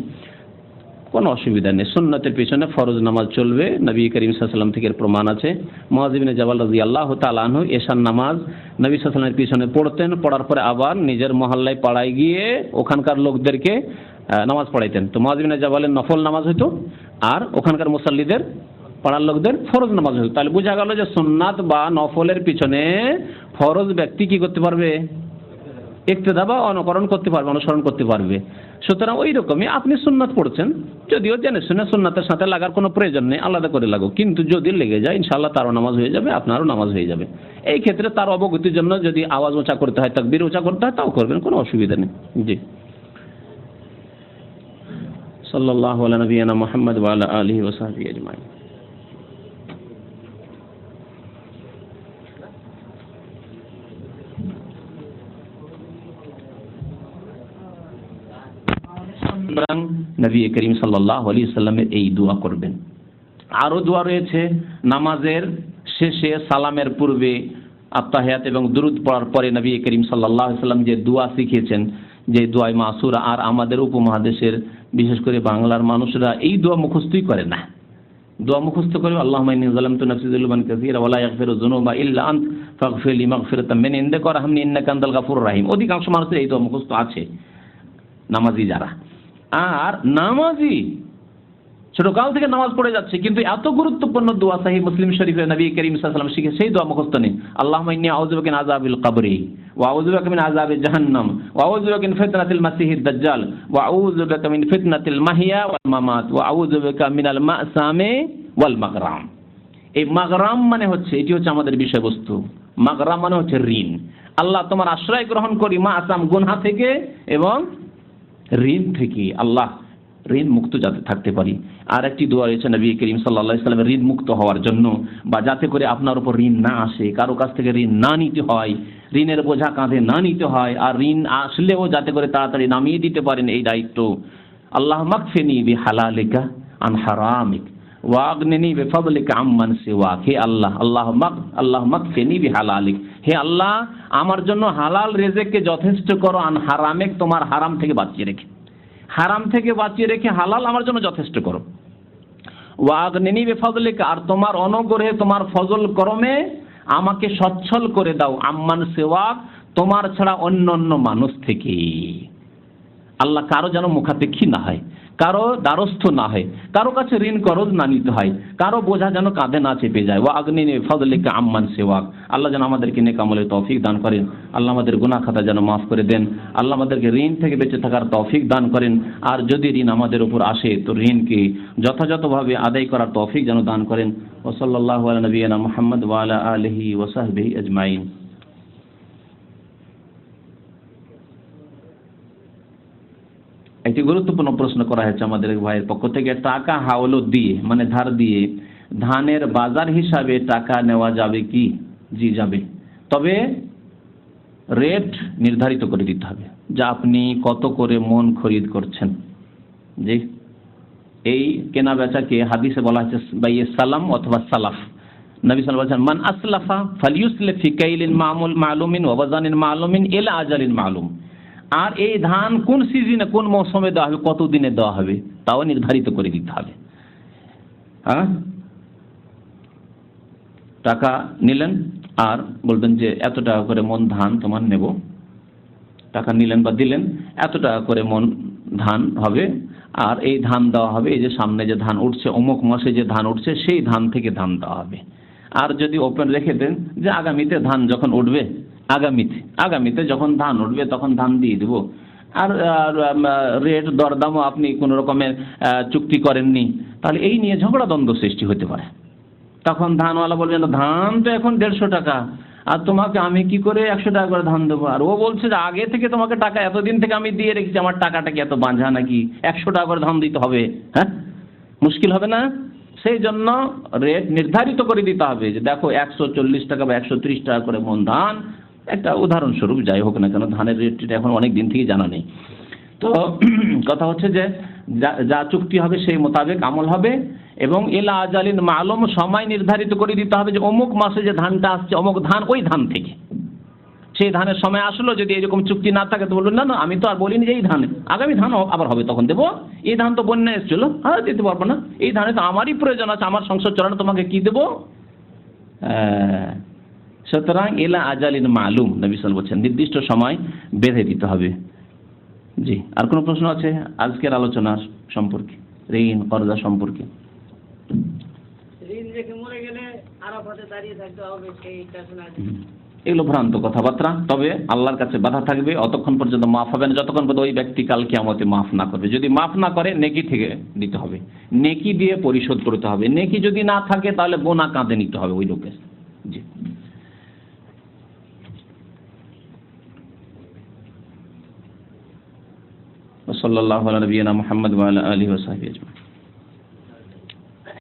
S1: কোনো অসুবিধা নেই। সুন্নতের পিছনে ফরজ নামাজ চলবে, নবী করিম সাল্লাল্লাহু আলাইহি ওয়াসাল্লাম থেকে প্রমাণ আছে। মুআয ইবনে জাবাল রাদিয়াল্লাহু তাআলা আনহু এশার নামাজ নবী সাল্লাল্লাহু আলাইহি ওয়াসাল্লামের পিছনে পড়তেন, পড়ার পরে আবার নিজের মহল্লায় পাড়ায় গিয়ে ওখানকার লোকদেরকে নামাজ পড়াইতেন। তো মুআয ইবনে জাবালের নফল নামাজ হতো আর ওখানকার মুসাল্লিদের, পাড়ার লোকদের ফরজ নামাজ হতো। তাহলে বোঝা গেল যে সুন্নাত বা নফলের পিছনে ফরজ ব্যক্তি কি করতে পারবে? ইক্তেদা বা অনুকরণ করতে পারবে, অনুসরণ করতে পারবে। সুতরাং ওই রকমই আপনি সুন্নাত পড়ছেন, যদিও জেনে শুনে সুন্নাতের সাথে লাগার কোনো প্রয়োজন নেই, আলাদা করে লাগুক, কিন্তু যদি লেগে যায় ইনশাআল্লাহ তারও নামাজ হয়ে যাবে, আপনারও নামাজ হয়ে যাবে। এই ক্ষেত্রে তার অবগতির জন্য যদি আওয়াজ উঁচা করতে হয়, তাকবীর উঁচা করতে হয়, তাও করবেন, কোনো অসুবিধা নেই। জি, সাল্লাল্লাহু আলা নবিয়িনা মুহাম্মদ ওয়া আলা আলিহি ওয়া সাহবিহি আজমাইন। নবী করিম সাল্লাল্লাহু আলাইহি সাল্লামের এই দোয়া করবেন। আরো দোয়া রয়েছে নামাজের শেষে সালামের পূর্বে আত্তাহিয়াত এবং দুরূদ পড়ার পরে নবী করিম সাল্লাল্লাহু আলাইহি সাল্লাম যে দোয়া শিখিয়েছেন, যে দোয়া মাসুরা, আর আমাদের উপমহাদেশের বিশেষ করে বাংলার মানুষরা এই দোয়া মুখস্থই করে না। দোয়া মুখস্থ করে আল্লাহুম্মা ইন্নী যালামতু নাফসি যুলমান কাসীরা ওয়া লা ইয়াগফিরু যুনুবা ইল্লা আনত ফাগফিরলি মাগফিরাতাম মিন ইনদিকা ওয়ারহামনি ইন্নাকা আনতাল গাফুরুর রহিম। অধিকাংশ মানুষের এই দোয়া মুখস্থ আছে, নামাজি যারা। আর নামাজি ছোটকাল থেকে নামাজ পড়ে যাচ্ছে, কিন্তু এত গুরুত্বপূর্ণ দোয়া সাহিহ মুসলিম শরীফে নবী করিম সাল্লাল্লাহু আলাইহি ওয়াসাল্লাম শিখে সেই দোয়া মুখস্থ নেই। আল্লাহুম্মা ইন্নী আউযু বিকা মিন আযাবিল কবরি ওয়া আউযু বিকা মিন আযাবি জাহান্নাম ওয়া আউযু বিকা মিন ফিতনাতিল মাসিহিদ দাজ্জাল ওয়া আউযু বিকা মিন ফিতনাতিল মাহিয়া ওয়াল মামাত ওয়া আউযু বিকা মিনাল মাসামি ওয়াল মাগরাম। এই মাগরাম মানে হচ্ছে, এটি হচ্ছে আমাদের বিষয়বস্তু। মাগরাম মানে হচ্ছে ঋণ। আল্লাহ তোমার আশ্রয় গ্রহণ করি মাসাম, গুনাহ থেকে এবং ঋণ থেকে। আল্লাহ ঋণ মুক্ত যাতে থাকতে পারি। আর একটি দোয়া রয়েছে নবী করিম সাল্লাল্লাহু আলাইহি ওয়াসাল্লামের ঋণ মুক্ত হওয়ার জন্য, বা যাতে করে আপনার উপর ঋণ না আসে, কারো কাছ থেকে ঋণ না নিতে হয়, ঋণের বোঝা কাঁধে না নিতে হয়, আর ঋণ আসলেও যাতে করে তাড়াতাড়ি নামিয়ে দিতে পারেন এই দায়িত্ব। আল্লাহ মাকফিনি বিহালালিকা আন হারামিক ওয়া আগনিনি বিফাদলিকা আম্মান সিওয়াক। হে আল্লাহ, আল্লাহ মাকফিনি বিহালালিক, হে আল্লাহ আমার জন্য হালাল রিজিককে যথেষ্ট করো, আন হারামিক তোমার হারাম থেকে বাঁচিয়ে রেখে, হারাম থেকে বাঁচিয়ে রেখে হালাল আমার জন্য যথেষ্ট করো। ওয়া আগনিনি বিফাদলিকা, আর তোমার অনুগ্রহে তোমার ফজল করমে আমাকে সচ্ছল করে দাও, আম্মান সিওয়াক তোমার ছাড়া অন্য অন্য মানুষ থেকে। আল্লাহ কারো যেন মুখাপেক্ষী না হয়, কারো দ্বারস্থ না হয়, কারো কাছে ঋণ করজ না নিতে হয়, কারো বোঝা যেন কাঁধে না চেপে যায়। ওয়া আগনিনি বিফাদলিকা আম্মান সিওয়াক। আল্লাহ যেন আমাদেরকে নেক আমলের তৌফিক দান করেন, আল্লাহ আমাদের গুনাহ খাতা যেন মাফ করে দেন, আল্লাহ আমাদেরকে ঋণ থেকে বেঁচে থাকার তৌফিক দান করেন। আর যদি ঋণ আমাদের উপর আসে তো ঋণকে যথাযথভাবে আদায় করার তৌফিক যেন দান করেন। ওয়া সাল্লাল্লাহু আলা নবিয়িনা মুহাম্মদ ওয়া আলা আলিহি ওয়া সাহবিহি আজমাইন। একটি গুরুত্বপূর্ণ প্রশ্ন করা হয়েছে আমাদের এক ভাইয়ের পক্ষ থেকে, টাকা হাওলাত দিয়ে মানে ধার দিয়ে ধানের বাজার হিসাবে টাকা নেওয়া যাবে কি? জি যাবে, তবে রেট নির্ধারিত করে দিতে হবে, যা আপনি কত করে মন খরিদ করছেন। জি, এই কেনা বেচাকে হাদিসে বলা হয়েছে বাইয়ে সালাম অথবা সালাফ। নবী সাল্লাল্লাহু আলাইহি ওয়াসাল্লাম মান আসলাফা ফালিউসলিফ ফি কাইলিন মালুমিন ওয়া ওয়াজানিন মালুমিন ইলা আজালিন মালুম। আর এই ধান কোন সিজনে কোন মৌসুমে দেওয়া হবে, কত দিনে দেওয়া হবে, তাও নির্ধারিত করে দিতে হবে। হ্যাঁ, টাকা নিলেন আর বলবেন যে এত টাকা করে মন ধান তোমার নেব, টাকা নিলেন বা দিলেন, এত টাকা করে মন ধান হবে, আর এই ধান দেওয়া হবে, এই যে সামনে যে ধান উঠছে, অমুক মাসে যে ধান উঠছে সেই ধান থেকে ধান দেওয়া হবে। আর যদি ওপেন রেখে দেন যে আগামীতে ধান যখন উঠবে, আগামীতে যখন ধান উঠবে তখন ধান দিয়ে দেবো, আর রেট দরদামও আপনি কোনো রকমের চুক্তি করেননি, তাহলে এই নিয়ে ঝগড়া দ্বন্দ্ব সৃষ্টি হতে পারে। তখন ধানওয়ালা বলবেন ধান তো এখন 150 টাকা, আর তোমাকে আমি কি করে 100 টাকা করে ধান দেবো? আর ও বলছে যে আগে থেকে তোমাকে টাকা এতদিন থেকে আমি দিয়ে রেখেছি, আমার টাকাটা কি এত বাঁঝা নাকি 100 টাকা করে ধান দিতে হবে? হ্যাঁ, মুশকিল হবে না? সেই জন্য রেট নির্ধারিত করে দিতে হবে যে দেখো 140 টাকা বা 130 টাকা করে মন ধান, একটা উদাহরণস্বরূপ যাই হোক না কেন, ধানের রেটটা এখন অনেক দিন থেকে জানা নেই। তো কথা হচ্ছে যে যা চুক্তি হবে সেই মোতাবেক আমল হবে, এবং ইলা আজালিন মালুম সময় নির্ধারিত করে দিতে হবে যে অমুক মাসে যে ধানটা আসছে অমুক ধান ওই ধান থেকে। সেই ধানের সময় আসলো, যদি এরকম চুক্তি না থাকে তো বলবেন না আমি তো আর বলিনি যে এই ধান, আগামী ধান আবার হবে তখন দেবো, এই ধান তো বন্যা এসেছিল, হ্যাঁ দিতে পারবো না, এই ধানে তো আমারই প্রয়োজন আছে, আমার সংসার চালানো, তোমাকে কি দেবো? সুতরাং ইলা আজালিন মালুম, নবী সাল্লাল্লাহু আলাইহি ওয়াসাল্লাম বলছেন নির্দিষ্ট সময় বেঁধে দিতে হবে। জি, আর কোনো প্রশ্ন আছে আজকের আলোচনার সম্পর্কে, ঋণ কর্জা সম্পর্কে?
S2: ঋণ রেখে মরে গেলে আরাফাতে দাঁড়িয়ে থাকতে হবে, সেইটা শোনা
S1: এগুলো ভ্রান্ত কথাবার্তা। তবে আল্লাহর কাছে বাধা থাকবে অতক্ষণ পর্যন্ত মাফ হবে না যতক্ষণ পর্যন্ত ওই ব্যক্তি কাল কিয়ামতে মাফ না করবে। যদি মাফ না করে নেকি থেকে দিতে হবে, নেকি দিয়ে পরিশোধ করতে হবে। নেকি যদি না থাকে তাহলে গোনা কাঁধে নিতে হবে ওই লোকের। জি। সাল্লাল্লাহু আলা নবিয়িনা মুহাম্মদ ওয়া আলা আলিহি ওয়া সাহবিহি আজমাইন।